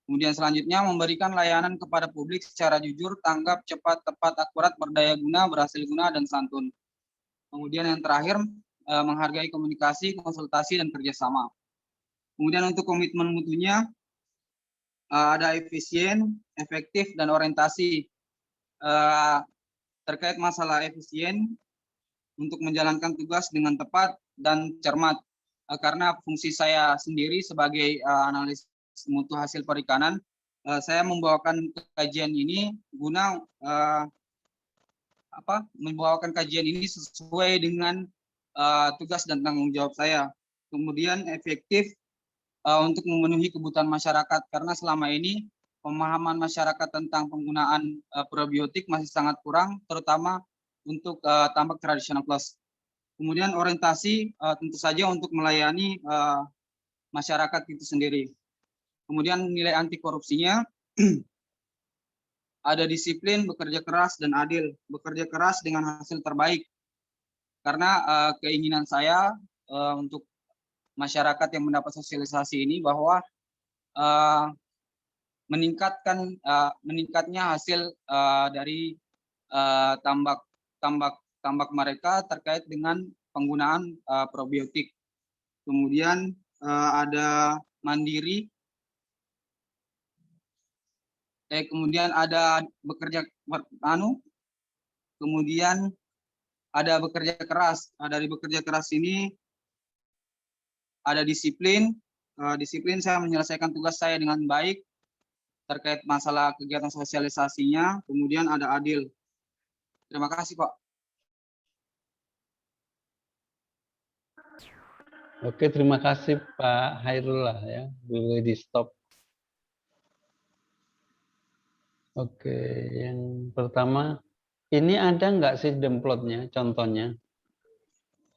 Kemudian selanjutnya memberikan layanan kepada publik secara jujur, tanggap, cepat, tepat, akurat, berdaya guna, berhasil guna, dan santun. Kemudian yang terakhir menghargai komunikasi, konsultasi, dan kerjasama. Kemudian untuk komitmen mutunya ada efisien, efektif, dan orientasi. Terkait masalah efisien untuk menjalankan tugas dengan tepat dan cermat. Karena fungsi saya sendiri sebagai analis mutu hasil perikanan, saya membawakan kajian ini guna membawakan kajian ini sesuai dengan tugas dan tanggung jawab saya. Kemudian efektif untuk memenuhi kebutuhan masyarakat, karena selama ini pemahaman masyarakat tentang penggunaan probiotik masih sangat kurang, terutama untuk tambak tradisional plus. Kemudian orientasi tentu saja untuk melayani masyarakat itu sendiri. Kemudian nilai anti korupsinya ada disiplin, bekerja keras, dan adil. Bekerja keras dengan hasil terbaik. Karena keinginan saya untuk masyarakat yang mendapat sosialisasi ini bahwa meningkatnya hasil dari tambak mereka terkait dengan penggunaan probiotik. Kemudian ada mandiri, kemudian ada kemudian ada bekerja keras. Dari bekerja keras ini ada disiplin. Disiplin, saya menyelesaikan tugas saya dengan baik terkait masalah kegiatan sosialisasinya. Kemudian ada adil. Terima kasih, Pak. Oke, terima kasih Pak Hairullah ya. Boleh di stop. Oke, yang pertama, ini ada nggak sih demplotnya, contohnya?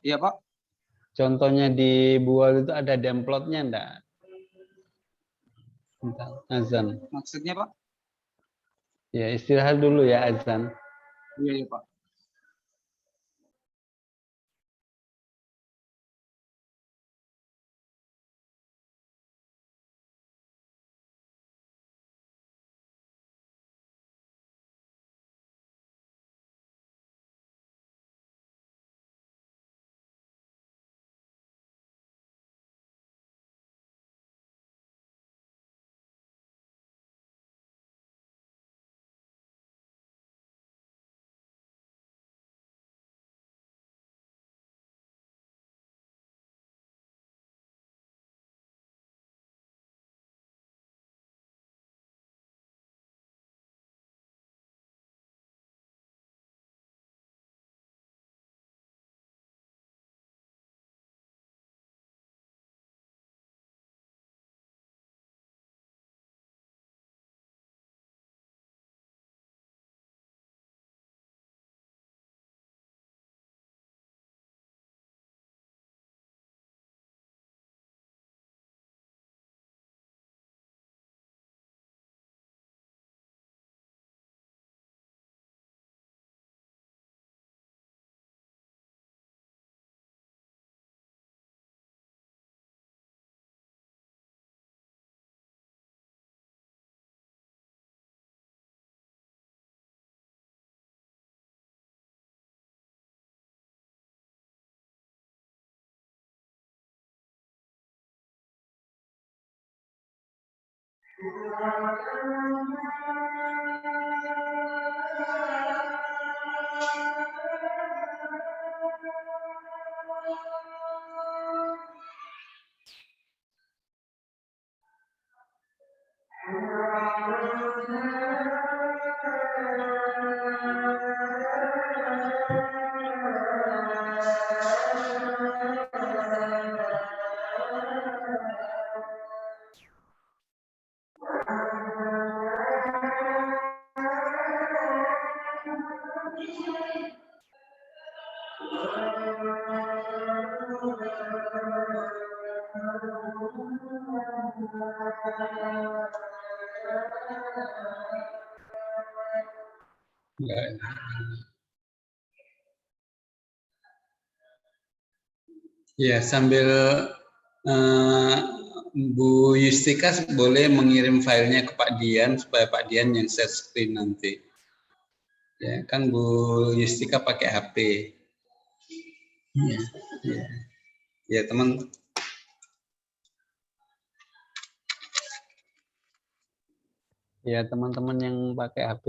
Iya, Pak. Contohnya di Buol itu ada demplotnya enggak? Bentar, azan. Maksudnya, Pak? Ya, istirahat dulu ya azan. Iya, Pak. Ya, sambil Bu Yustika boleh mengirim filenya ke Pak Dian supaya Pak Dian yang share screen nanti. Ya, kan Bu Yustika pakai HP. Ya, ya. Ya, teman. Ya, teman-teman yang pakai HP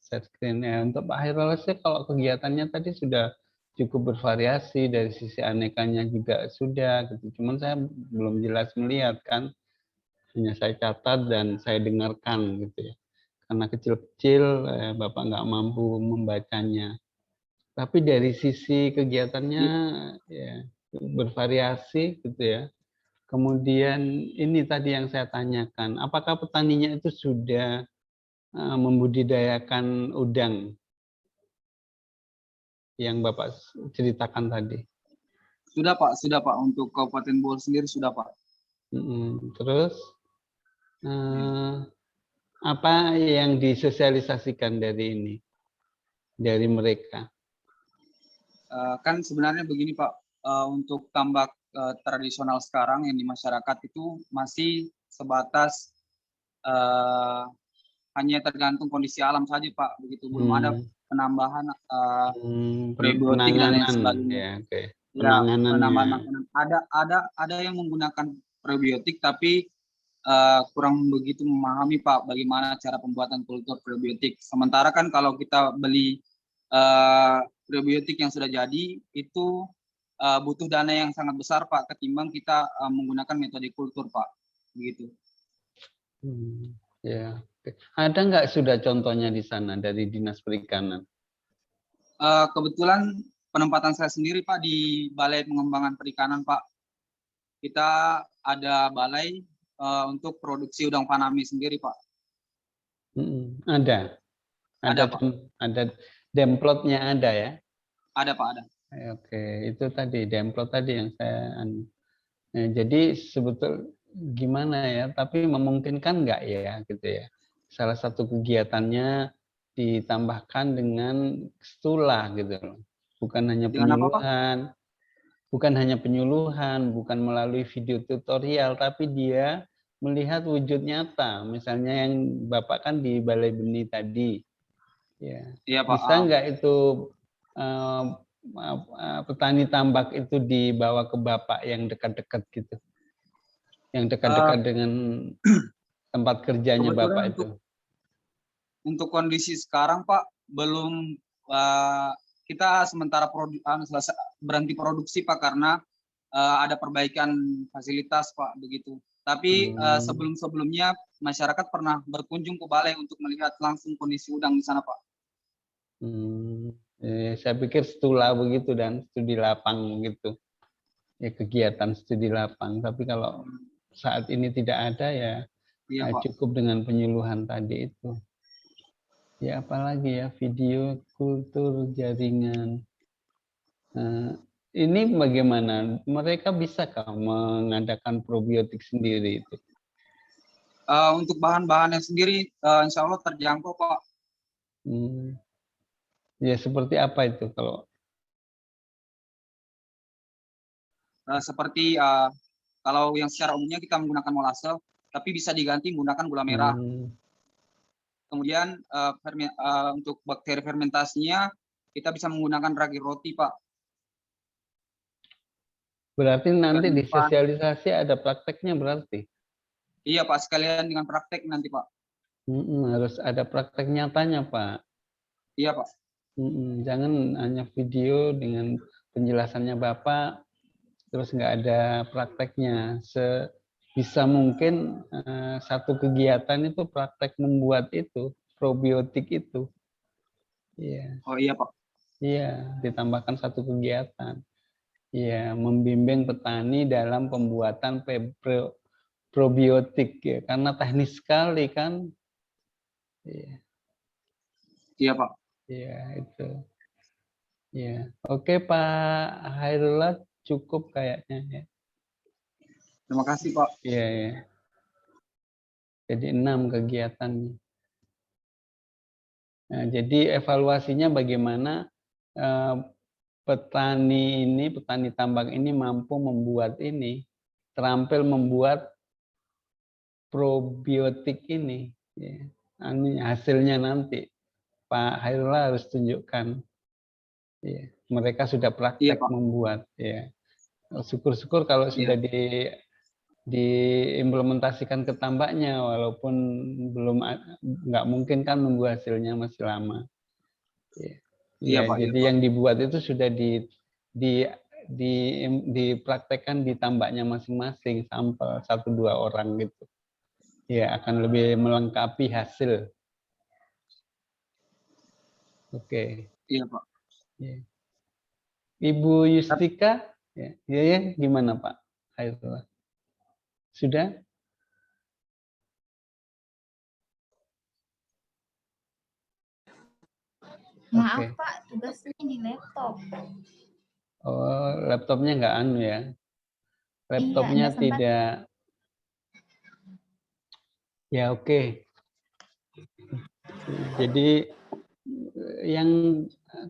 share screen ya. Untuk Pak Hairullah sih kalau kegiatannya tadi sudah cukup bervariasi, dari sisi anekanya juga sudah gitu. Cuman saya belum jelas melihat kan. Hanya saya catat dan saya dengarkan gitu ya. Karena kecil-kecil Bapak nggak mampu membacanya. Tapi dari sisi kegiatannya ya bervariasi gitu ya. Kemudian ini tadi yang saya tanyakan, apakah petaninya itu sudah membudidayakan udang yang Bapak ceritakan tadi? Sudah, Pak. Untuk Kabupaten Buol sendiri sudah, Pak. Terus apa yang disosialisasikan dari ini, dari mereka? Kan sebenarnya begini, Pak. Untuk tambak tradisional sekarang yang di masyarakat itu masih sebatas hanya tergantung kondisi alam saja Pak, begitu belum ada penambahan prebiotik dan lain penanganan sebagainya. ya, oke. Ya, penambahan Penanganannya. makanan. Ada yang menggunakan prebiotik tapi kurang begitu memahami Pak bagaimana cara pembuatan kultur prebiotik. Sementara kan kalau kita beli prebiotik yang sudah jadi itu butuh dana yang sangat besar Pak ketimbang kita menggunakan metode kultur Pak, begitu. Ya. Oke. Ada nggak sudah contohnya di sana dari Dinas Perikanan? Kebetulan penempatan saya sendiri Pak di Balai Pengembangan Perikanan Pak. Kita ada balai untuk produksi udang faname sendiri Pak. Ada Pak. Ada demplotnya ada ya? Ada Pak, ada. Oke, itu tadi demplot tadi yang saya. Jadi sebetulnya gimana ya? Tapi memungkinkan nggak ya gitu ya? Salah satu kegiatannya ditambahkan dengan stula gitu loh. Bukan hanya penyuluhan, bukan melalui video tutorial, tapi dia melihat wujud nyata. Misalnya yang Bapak kan di Balai Benih tadi, ya. Iya, Pak. Bisa nggak itu petani tambak itu dibawa ke Bapak yang dekat-dekat gitu, yang dekat-dekat dengan tempat kerjanya Bapak itu? Untuk kondisi sekarang Pak, belum kita sementara berhenti produksi Pak karena ada perbaikan fasilitas Pak begitu. Tapi sebelum-sebelumnya masyarakat pernah berkunjung ke balai untuk melihat langsung kondisi udang di sana Pak. Saya pikir stula begitu dan studi lapang gitu. Ya kegiatan studi lapang. Tapi kalau saat ini tidak ada ya, cukup dengan penyuluhan tadi itu. Ya apalagi ya video kultur jaringan. Ini bagaimana? Mereka bisakah mengadakan probiotik sendiri itu? Untuk bahan-bahannya sendiri, insya Allah terjangkau Pak. Ya seperti apa itu kalau? Seperti kalau yang secara umumnya kita menggunakan molase, tapi bisa diganti menggunakan gula merah. Kemudian untuk bakteri fermentasinya kita bisa menggunakan ragi roti Pak. Berarti nanti di sosialisasi ada prakteknya berarti? Iya Pak, sekalian dengan praktek nanti Pak. Harus ada praktek nyatanya Pak. Iya Pak. Jangan hanya video dengan penjelasannya Bapak, terus nggak ada prakteknya. Sebisa mungkin satu kegiatan itu praktek membuat itu, probiotik itu. Iya. Oh iya Pak. Iya, ditambahkan satu kegiatan. Iya, membimbing petani dalam pembuatan probiotik ya, karena teknis sekali kan. Iya. Iya Pak. Iya itu. Iya. Oke Pak Hairullah, cukup kayaknya ya. Terima kasih Pak. Iya ya. Jadi 6 kegiatan. Nah, jadi evaluasinya bagaimana petani tambak ini mampu membuat ini, terampil membuat probiotik ini. Ya. Hasilnya nanti Pak Hairullah harus tunjukkan. Ya. Mereka sudah praktek membuat. Ya. Syukur-syukur kalau sudah diimplementasikan ke tambaknya, walaupun nggak mungkin kan nunggu hasilnya masih lama. Ya, jadi yang dibuat itu sudah dipraktekkan di tambaknya masing-masing sampel 1-2 orang gitu. Ya akan lebih melengkapi hasil. Oke. Iya Pak. Ya. Ibu Yustika, ya gimana Pak? Hairullah. Sudah? Maaf Pak, tugasnya di laptop. Oh, laptopnya nggak ya? Laptopnya iya, tidak. Ya oke. Jadi yang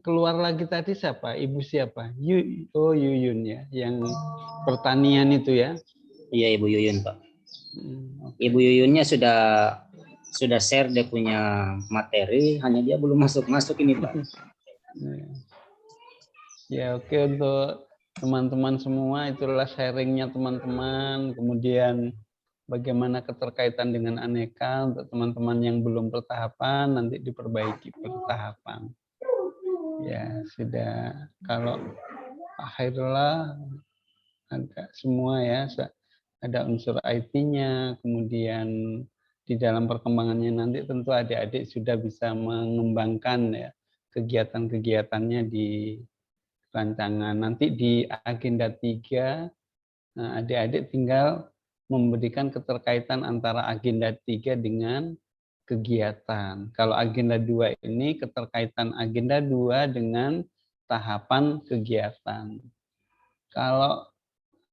keluar lagi tadi siapa? Ibu siapa? Yuyun ya, yang pertanian itu ya? Iya Ibu Yuyun Pak. Ibu Yuyunnya sudah share dia punya materi, hanya dia belum masuk ini Pak. Ya oke, untuk teman-teman semua itulah sharingnya teman-teman. Kemudian bagaimana keterkaitan dengan aneka untuk teman-teman yang belum pertahapan nanti diperbaiki pertahapan. Ya sudah, kalau Pak Hairullah agak semua ya, ada unsur IT-nya, kemudian di dalam perkembangannya nanti tentu adik-adik sudah bisa mengembangkan ya kegiatan-kegiatannya di rancangan. Nanti di agenda 3, adik-adik tinggal memberikan keterkaitan antara agenda 3 dengan kegiatan. Kalau agenda 2 ini keterkaitan agenda 2 dengan tahapan kegiatan. Kalau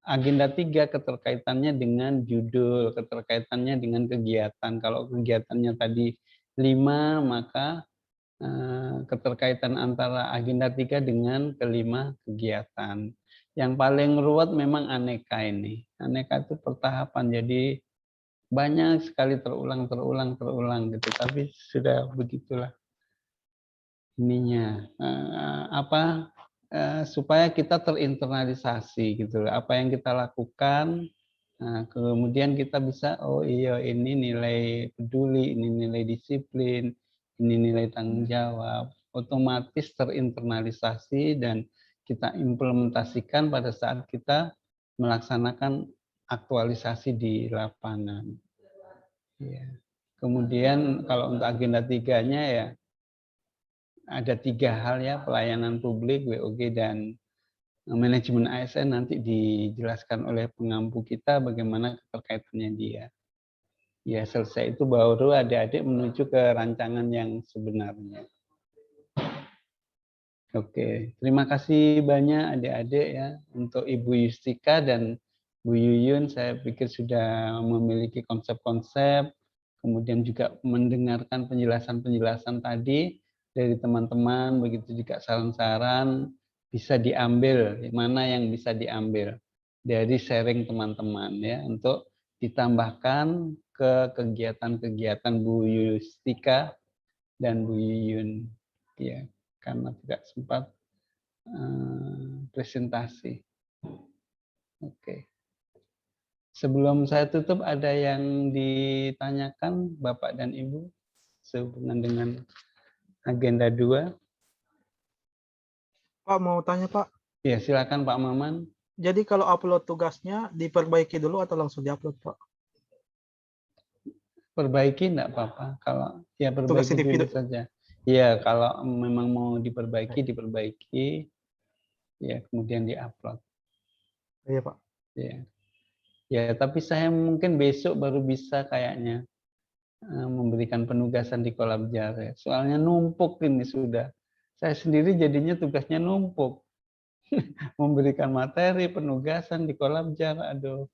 agenda 3 keterkaitannya dengan judul, keterkaitannya dengan kegiatan. Kalau kegiatannya tadi 5, maka keterkaitan antara agenda 3 dengan kelima kegiatan. Yang paling ruwet memang aneka ini. Aneka itu pertahapan, jadi banyak sekali terulang gitu. Tapi sudah begitulah ininya. Supaya kita terinternalisasi gitu. Apa yang kita lakukan, kemudian kita bisa, oh iya ini nilai peduli, ini nilai disiplin, ini nilai tanggung jawab, otomatis terinternalisasi dan kita implementasikan pada saat kita melaksanakan aktualisasi di lapangan. Ya. Kemudian kalau untuk agenda 3-nya ya ada 3 hal ya, pelayanan publik, WOG, dan manajemen ASN nanti dijelaskan oleh pengampu kita bagaimana keterkaitannya dia. Ya selesai itu baru adik-adik menuju ke rancangan yang sebenarnya. Oke, terima kasih banyak adik-adik ya untuk Ibu Yustika dan Bu Yuyun. Saya pikir sudah memiliki konsep-konsep, kemudian juga mendengarkan penjelasan-penjelasan tadi dari teman-teman, begitu juga saran-saran bisa diambil, mana yang bisa diambil dari sharing teman-teman ya untuk ditambahkan ke kegiatan-kegiatan Bu Yustika dan Bu Yuyun ya, karena tidak sempat presentasi. Oke. Sebelum saya tutup, ada yang ditanyakan Bapak dan Ibu sehubungan dengan agenda 2? Pak mau tanya Pak. Ya silakan Pak Maman. Jadi kalau upload tugasnya diperbaiki dulu atau langsung diupload Pak? Perbaiki enggak apa-apa. Kalau ya Tugas perbaiki dulu individu. saja. Ya kalau memang mau diperbaiki, diperbaiki. Ya kemudian diupload. Iya Pak. Ya. Ya tapi saya mungkin besok baru bisa kayaknya memberikan penugasan di Kolabjar ya. Soalnya numpuk ini sudah. Saya sendiri jadinya tugasnya numpuk. Memberikan materi, penugasan di Kolabjar, aduh.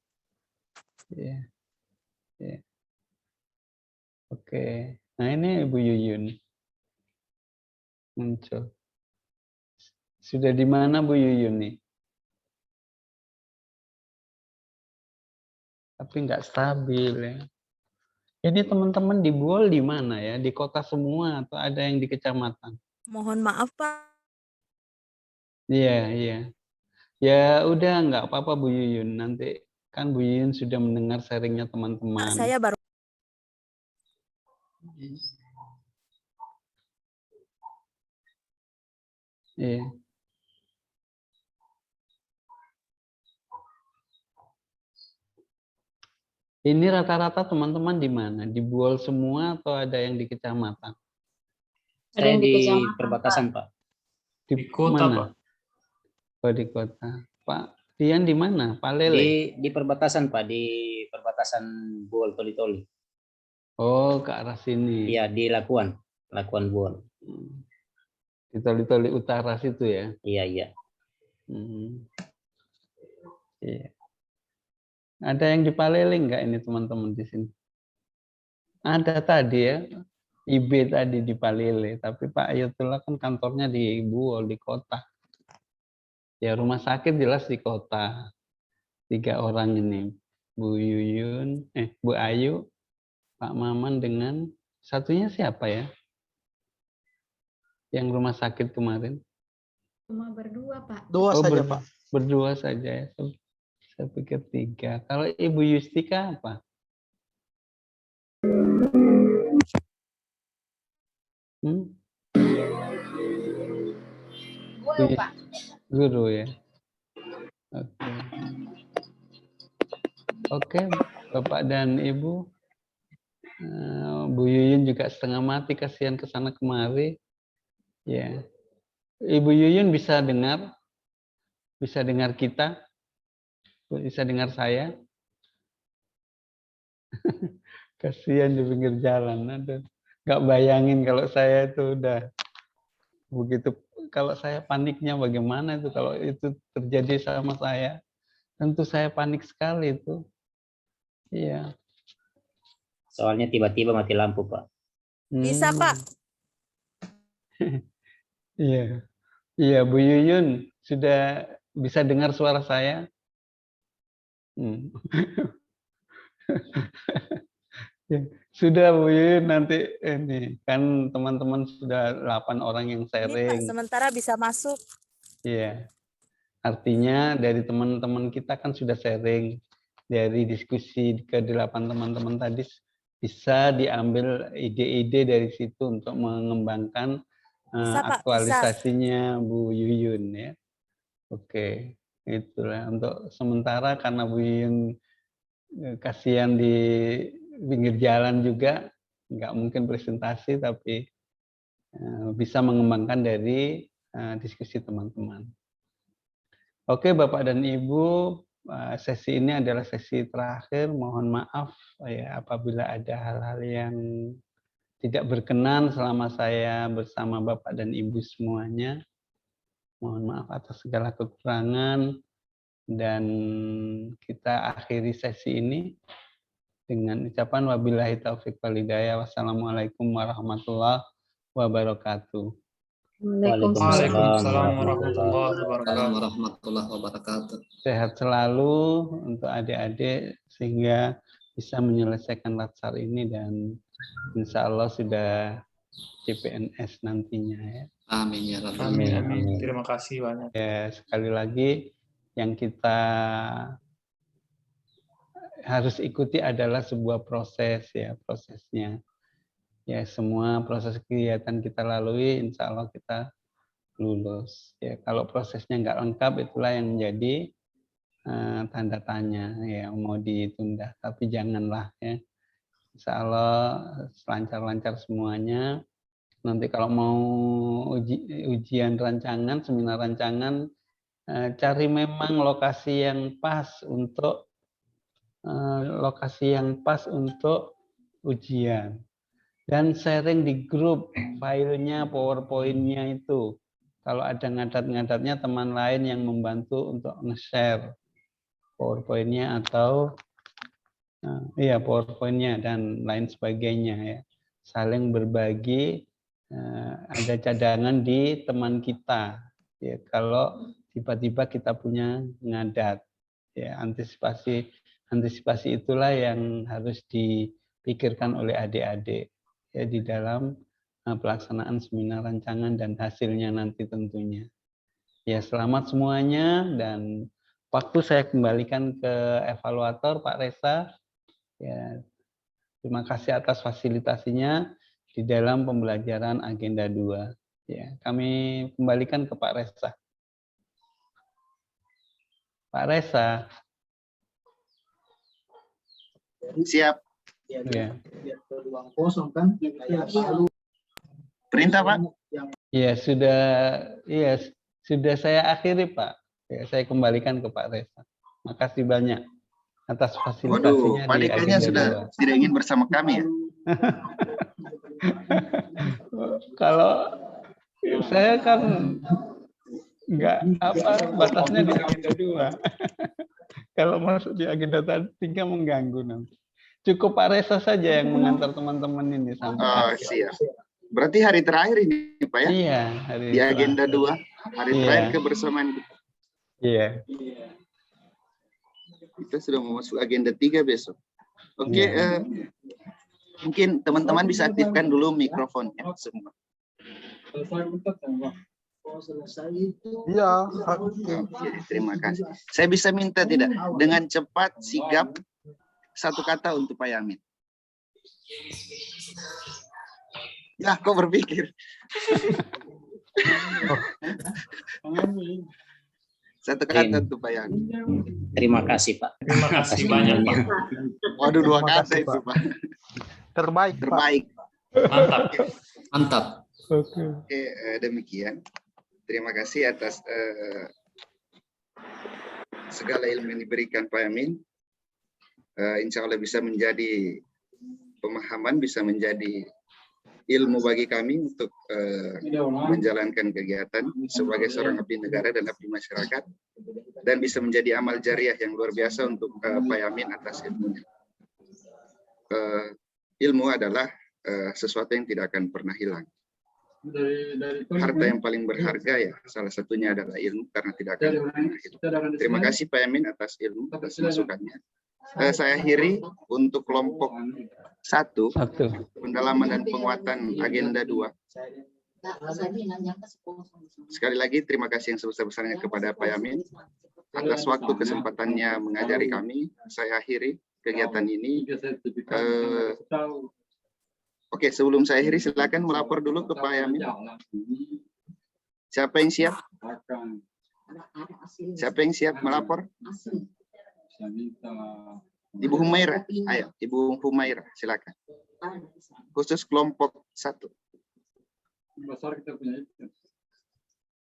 Ya. Ya. Oke. Nah ini Ibu Yuyun. Muncul. Sudah di mana Bu Yuyun nih? Tapi nggak stabil ya. Ini teman-teman di Buol di mana ya? Di kota semua atau ada yang di kecamatan? Mohon maaf Pak. Iya, iya. Ya udah nggak apa-apa Bu Yuyun. Nanti kan Bu Yuyun sudah mendengar sharingnya teman-teman. Saya baru. Iya. Ini rata-rata teman-teman di mana? Di Buol semua atau ada yang di kecamatan? Saya di perbatasan Pak. Di kota mana? Pak. Oh di kota. Pak Dian di mana? Palele? Di perbatasan Pak, di perbatasan Buol Toli-Toli. Oh ke arah sini. Iya di Lakuan Buol. Di Toli-Toli utara situ ya? Iya iya. Iya. Ada yang di Palele enggak ini teman-teman di sini? Ada tadi ya, IB tadi di Palele, tapi Pak Ayatullah kan kantornya di Buol, di kota. Ya rumah sakit jelas di kota. 3 orang ini. Bu Yuyun, Bu Ayu, Pak Maman dengan satunya siapa ya? Yang rumah sakit kemarin? Cuma berdua, Pak. Dua saja, Pak. Berdua saja ya. Saya pikir 3. Kalau Ibu Yustika apa? Guru, Pak. Guru ya. Oke, Bapak dan Ibu. Bu Yuyun juga setengah mati, kasihan ke sana kemari. Ya. Ibu Yuyun bisa dengar kita, bisa dengar saya. Kasihan di pinggir jalan. Aduh, nggak bayangin kalau saya itu udah begitu. Kalau saya paniknya bagaimana itu kalau itu terjadi sama saya. Tentu saya panik sekali itu. Iya. Soalnya tiba-tiba mati lampu, Pak. Bisa, Pak. Iya. Iya, Bu Yuyun sudah bisa dengar suara saya? Ya, sudah Bu Yuyun, nanti ini kan teman-teman sudah 8 orang yang sharing. Ini, Pak, sementara bisa masuk. Iya. Artinya dari teman-teman kita kan sudah sharing, dari diskusi ke-8 teman-teman tadi bisa diambil ide-ide dari situ untuk mengembangkan Bisa, Pak, aktualisasinya Bu Yuyun ya. Oke, itulah untuk sementara karena Bu Yuyun kasihan di pinggir jalan juga, nggak mungkin presentasi tapi bisa mengembangkan dari diskusi teman-teman. Oke, Bapak dan Ibu, sesi ini adalah sesi terakhir. Mohon maaf ya apabila ada hal-hal yang tidak berkenan selama saya bersama Bapak dan Ibu semuanya. Mohon maaf atas segala kekurangan dan kita akhiri sesi ini dengan ucapan wabillahi taufik wal hidayah. Wassalamualaikum warahmatullahi wabarakatuh. Waalaikumsalam warahmatullahi wabarakatuh. Sehat selalu untuk adik-adik sehingga bisa menyelesaikan latsar ini dan insya Allah sudah CPNS nantinya ya. Amin ya rabbal alamin. alamin. Terima kasih banyak. Ya, sekali lagi yang kita harus ikuti adalah sebuah proses ya, prosesnya. Ya, semua proses kegiatan kita lalui, insya Allah kita lulus. Ya, kalau prosesnya nggak lengkap, itulah yang menjadi tanda tanya ya, mau ditunda. Tapi janganlah ya. Insya Allah lancar-lancar semuanya. Nanti kalau mau ujian rancangan, seminar rancangan, cari memang lokasi yang pas untuk ujian. Dan sharing di grup filenya, PowerPoint-nya itu. Kalau ada ngadat-ngadatnya teman lain yang membantu untuk nge-share PowerPoint-nya atau PowerPoint-nya dan lain sebagainya ya. Saling berbagi, ada cadangan di teman kita. Ya, kalau tiba-tiba kita punya ngadat, ya antisipasi itulah yang harus dipikirkan oleh adik-adik. Ya, di dalam pelaksanaan seminar rancangan dan hasilnya nanti tentunya. Ya, selamat semuanya dan waktu saya kembalikan ke evaluator Pak Reza. Ya, terima kasih atas fasilitasinya di dalam pembelajaran agenda 2. Ya, kami kembalikan ke Pak Reza. Pak Reza. Siap. Ya. Ruang kosong kan? Perintah Pak? Ya sudah saya akhiri Pak. Ya, saya kembalikan ke Pak Reza. Makasih banyak atas fasilitasinya. Waduh, Pak Dekanya sudah tidak ingin bersama kami ya? Kalau saya kan batasnya di agenda 2. Kalau masuk di agenda 3 mengganggu nanti. Cukup Pak Reza saja yang mengantar teman-teman ini sampai akhir. Siap. Berarti hari terakhir ini Pak ya? Iya, hari di agenda 2, hari terakhir kebersamaan. Iya. Kita sudah mau masuk agenda 3 besok. Oke, mungkin teman-teman bisa aktifkan dulu mikrofonnya semua. Iya. Oke, terima kasih. Saya bisa minta tidak dengan cepat, sigap, satu kata untuk Pak Yamin. Ya, kok berpikir. Satu kata untuk Pak Yamin. Terima kasih, Pak. Terima kasih banyak, Pak. Waduh, 2 Terima kata kasih, itu, Pak. Pak. Terbaik, Pak. Terbaik. Mantap. Mantap. Oke, demikian. Terima kasih atas segala ilmu yang diberikan Pak Yamin. Insya Allah bisa menjadi pemahaman, bisa menjadi ilmu bagi kami untuk menjalankan kegiatan sebagai seorang abdi negara dan abdi masyarakat, dan bisa menjadi amal jariah yang luar biasa untuk Pak Yamin atas ilmunya. Ilmu adalah sesuatu yang tidak akan pernah hilang. Harta yang paling berharga ya salah satunya adalah ilmu, karena tidak akan pernah hilang. Terima kasih Pak Yamin atas ilmu, atas masukannya. Saya akhiri untuk kelompok 1, pendalaman dan penguatan agenda 2. Sekali lagi terima kasih yang sebesar-besarnya kepada Pak Yamin atas waktu kesempatannya mengajari kami. Saya akhiri kegiatan ini. Oke, sebelum saya akhiri silakan melapor dulu ke Pak Yamin. Siapa yang siap? Siapa yang siap melapor? Ibu Humaira, ayo, Ibu Humaira, silakan. Khusus kelompok 1. Besar kita punya itu.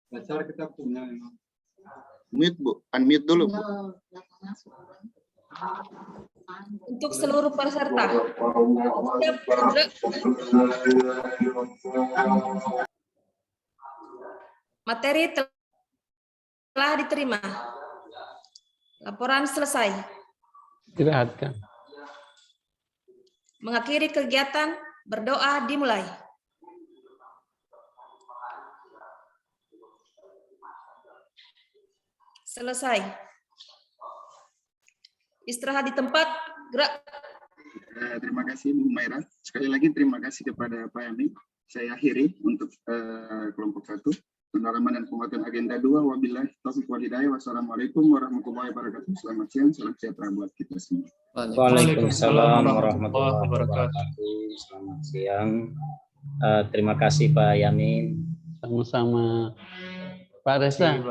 Besar kita punya. Mute Bu, unmute dulu Bu. Untuk seluruh peserta. Materi telah diterima. Laporan selesai. Istirahatkan. Mengakhiri kegiatan, berdoa dimulai. Selesai. Istirahat di tempat, gerak. Terima kasih Bu Humaira. Sekali lagi terima kasih kepada Pak Yamin. Saya akhiri untuk kelompok 1. Pendalaman dan penguatan agenda 2. Wabillahi taufiq wal hidayah. Wassalamualaikum warahmatullahi wabarakatuh. Selamat siang, salam sejahtera buat kita semua. Waalaikumsalam warahmatullahi wabarakatuh. Selamat siang. Terima kasih Pak Yamin. Sama-sama. Pak Reza.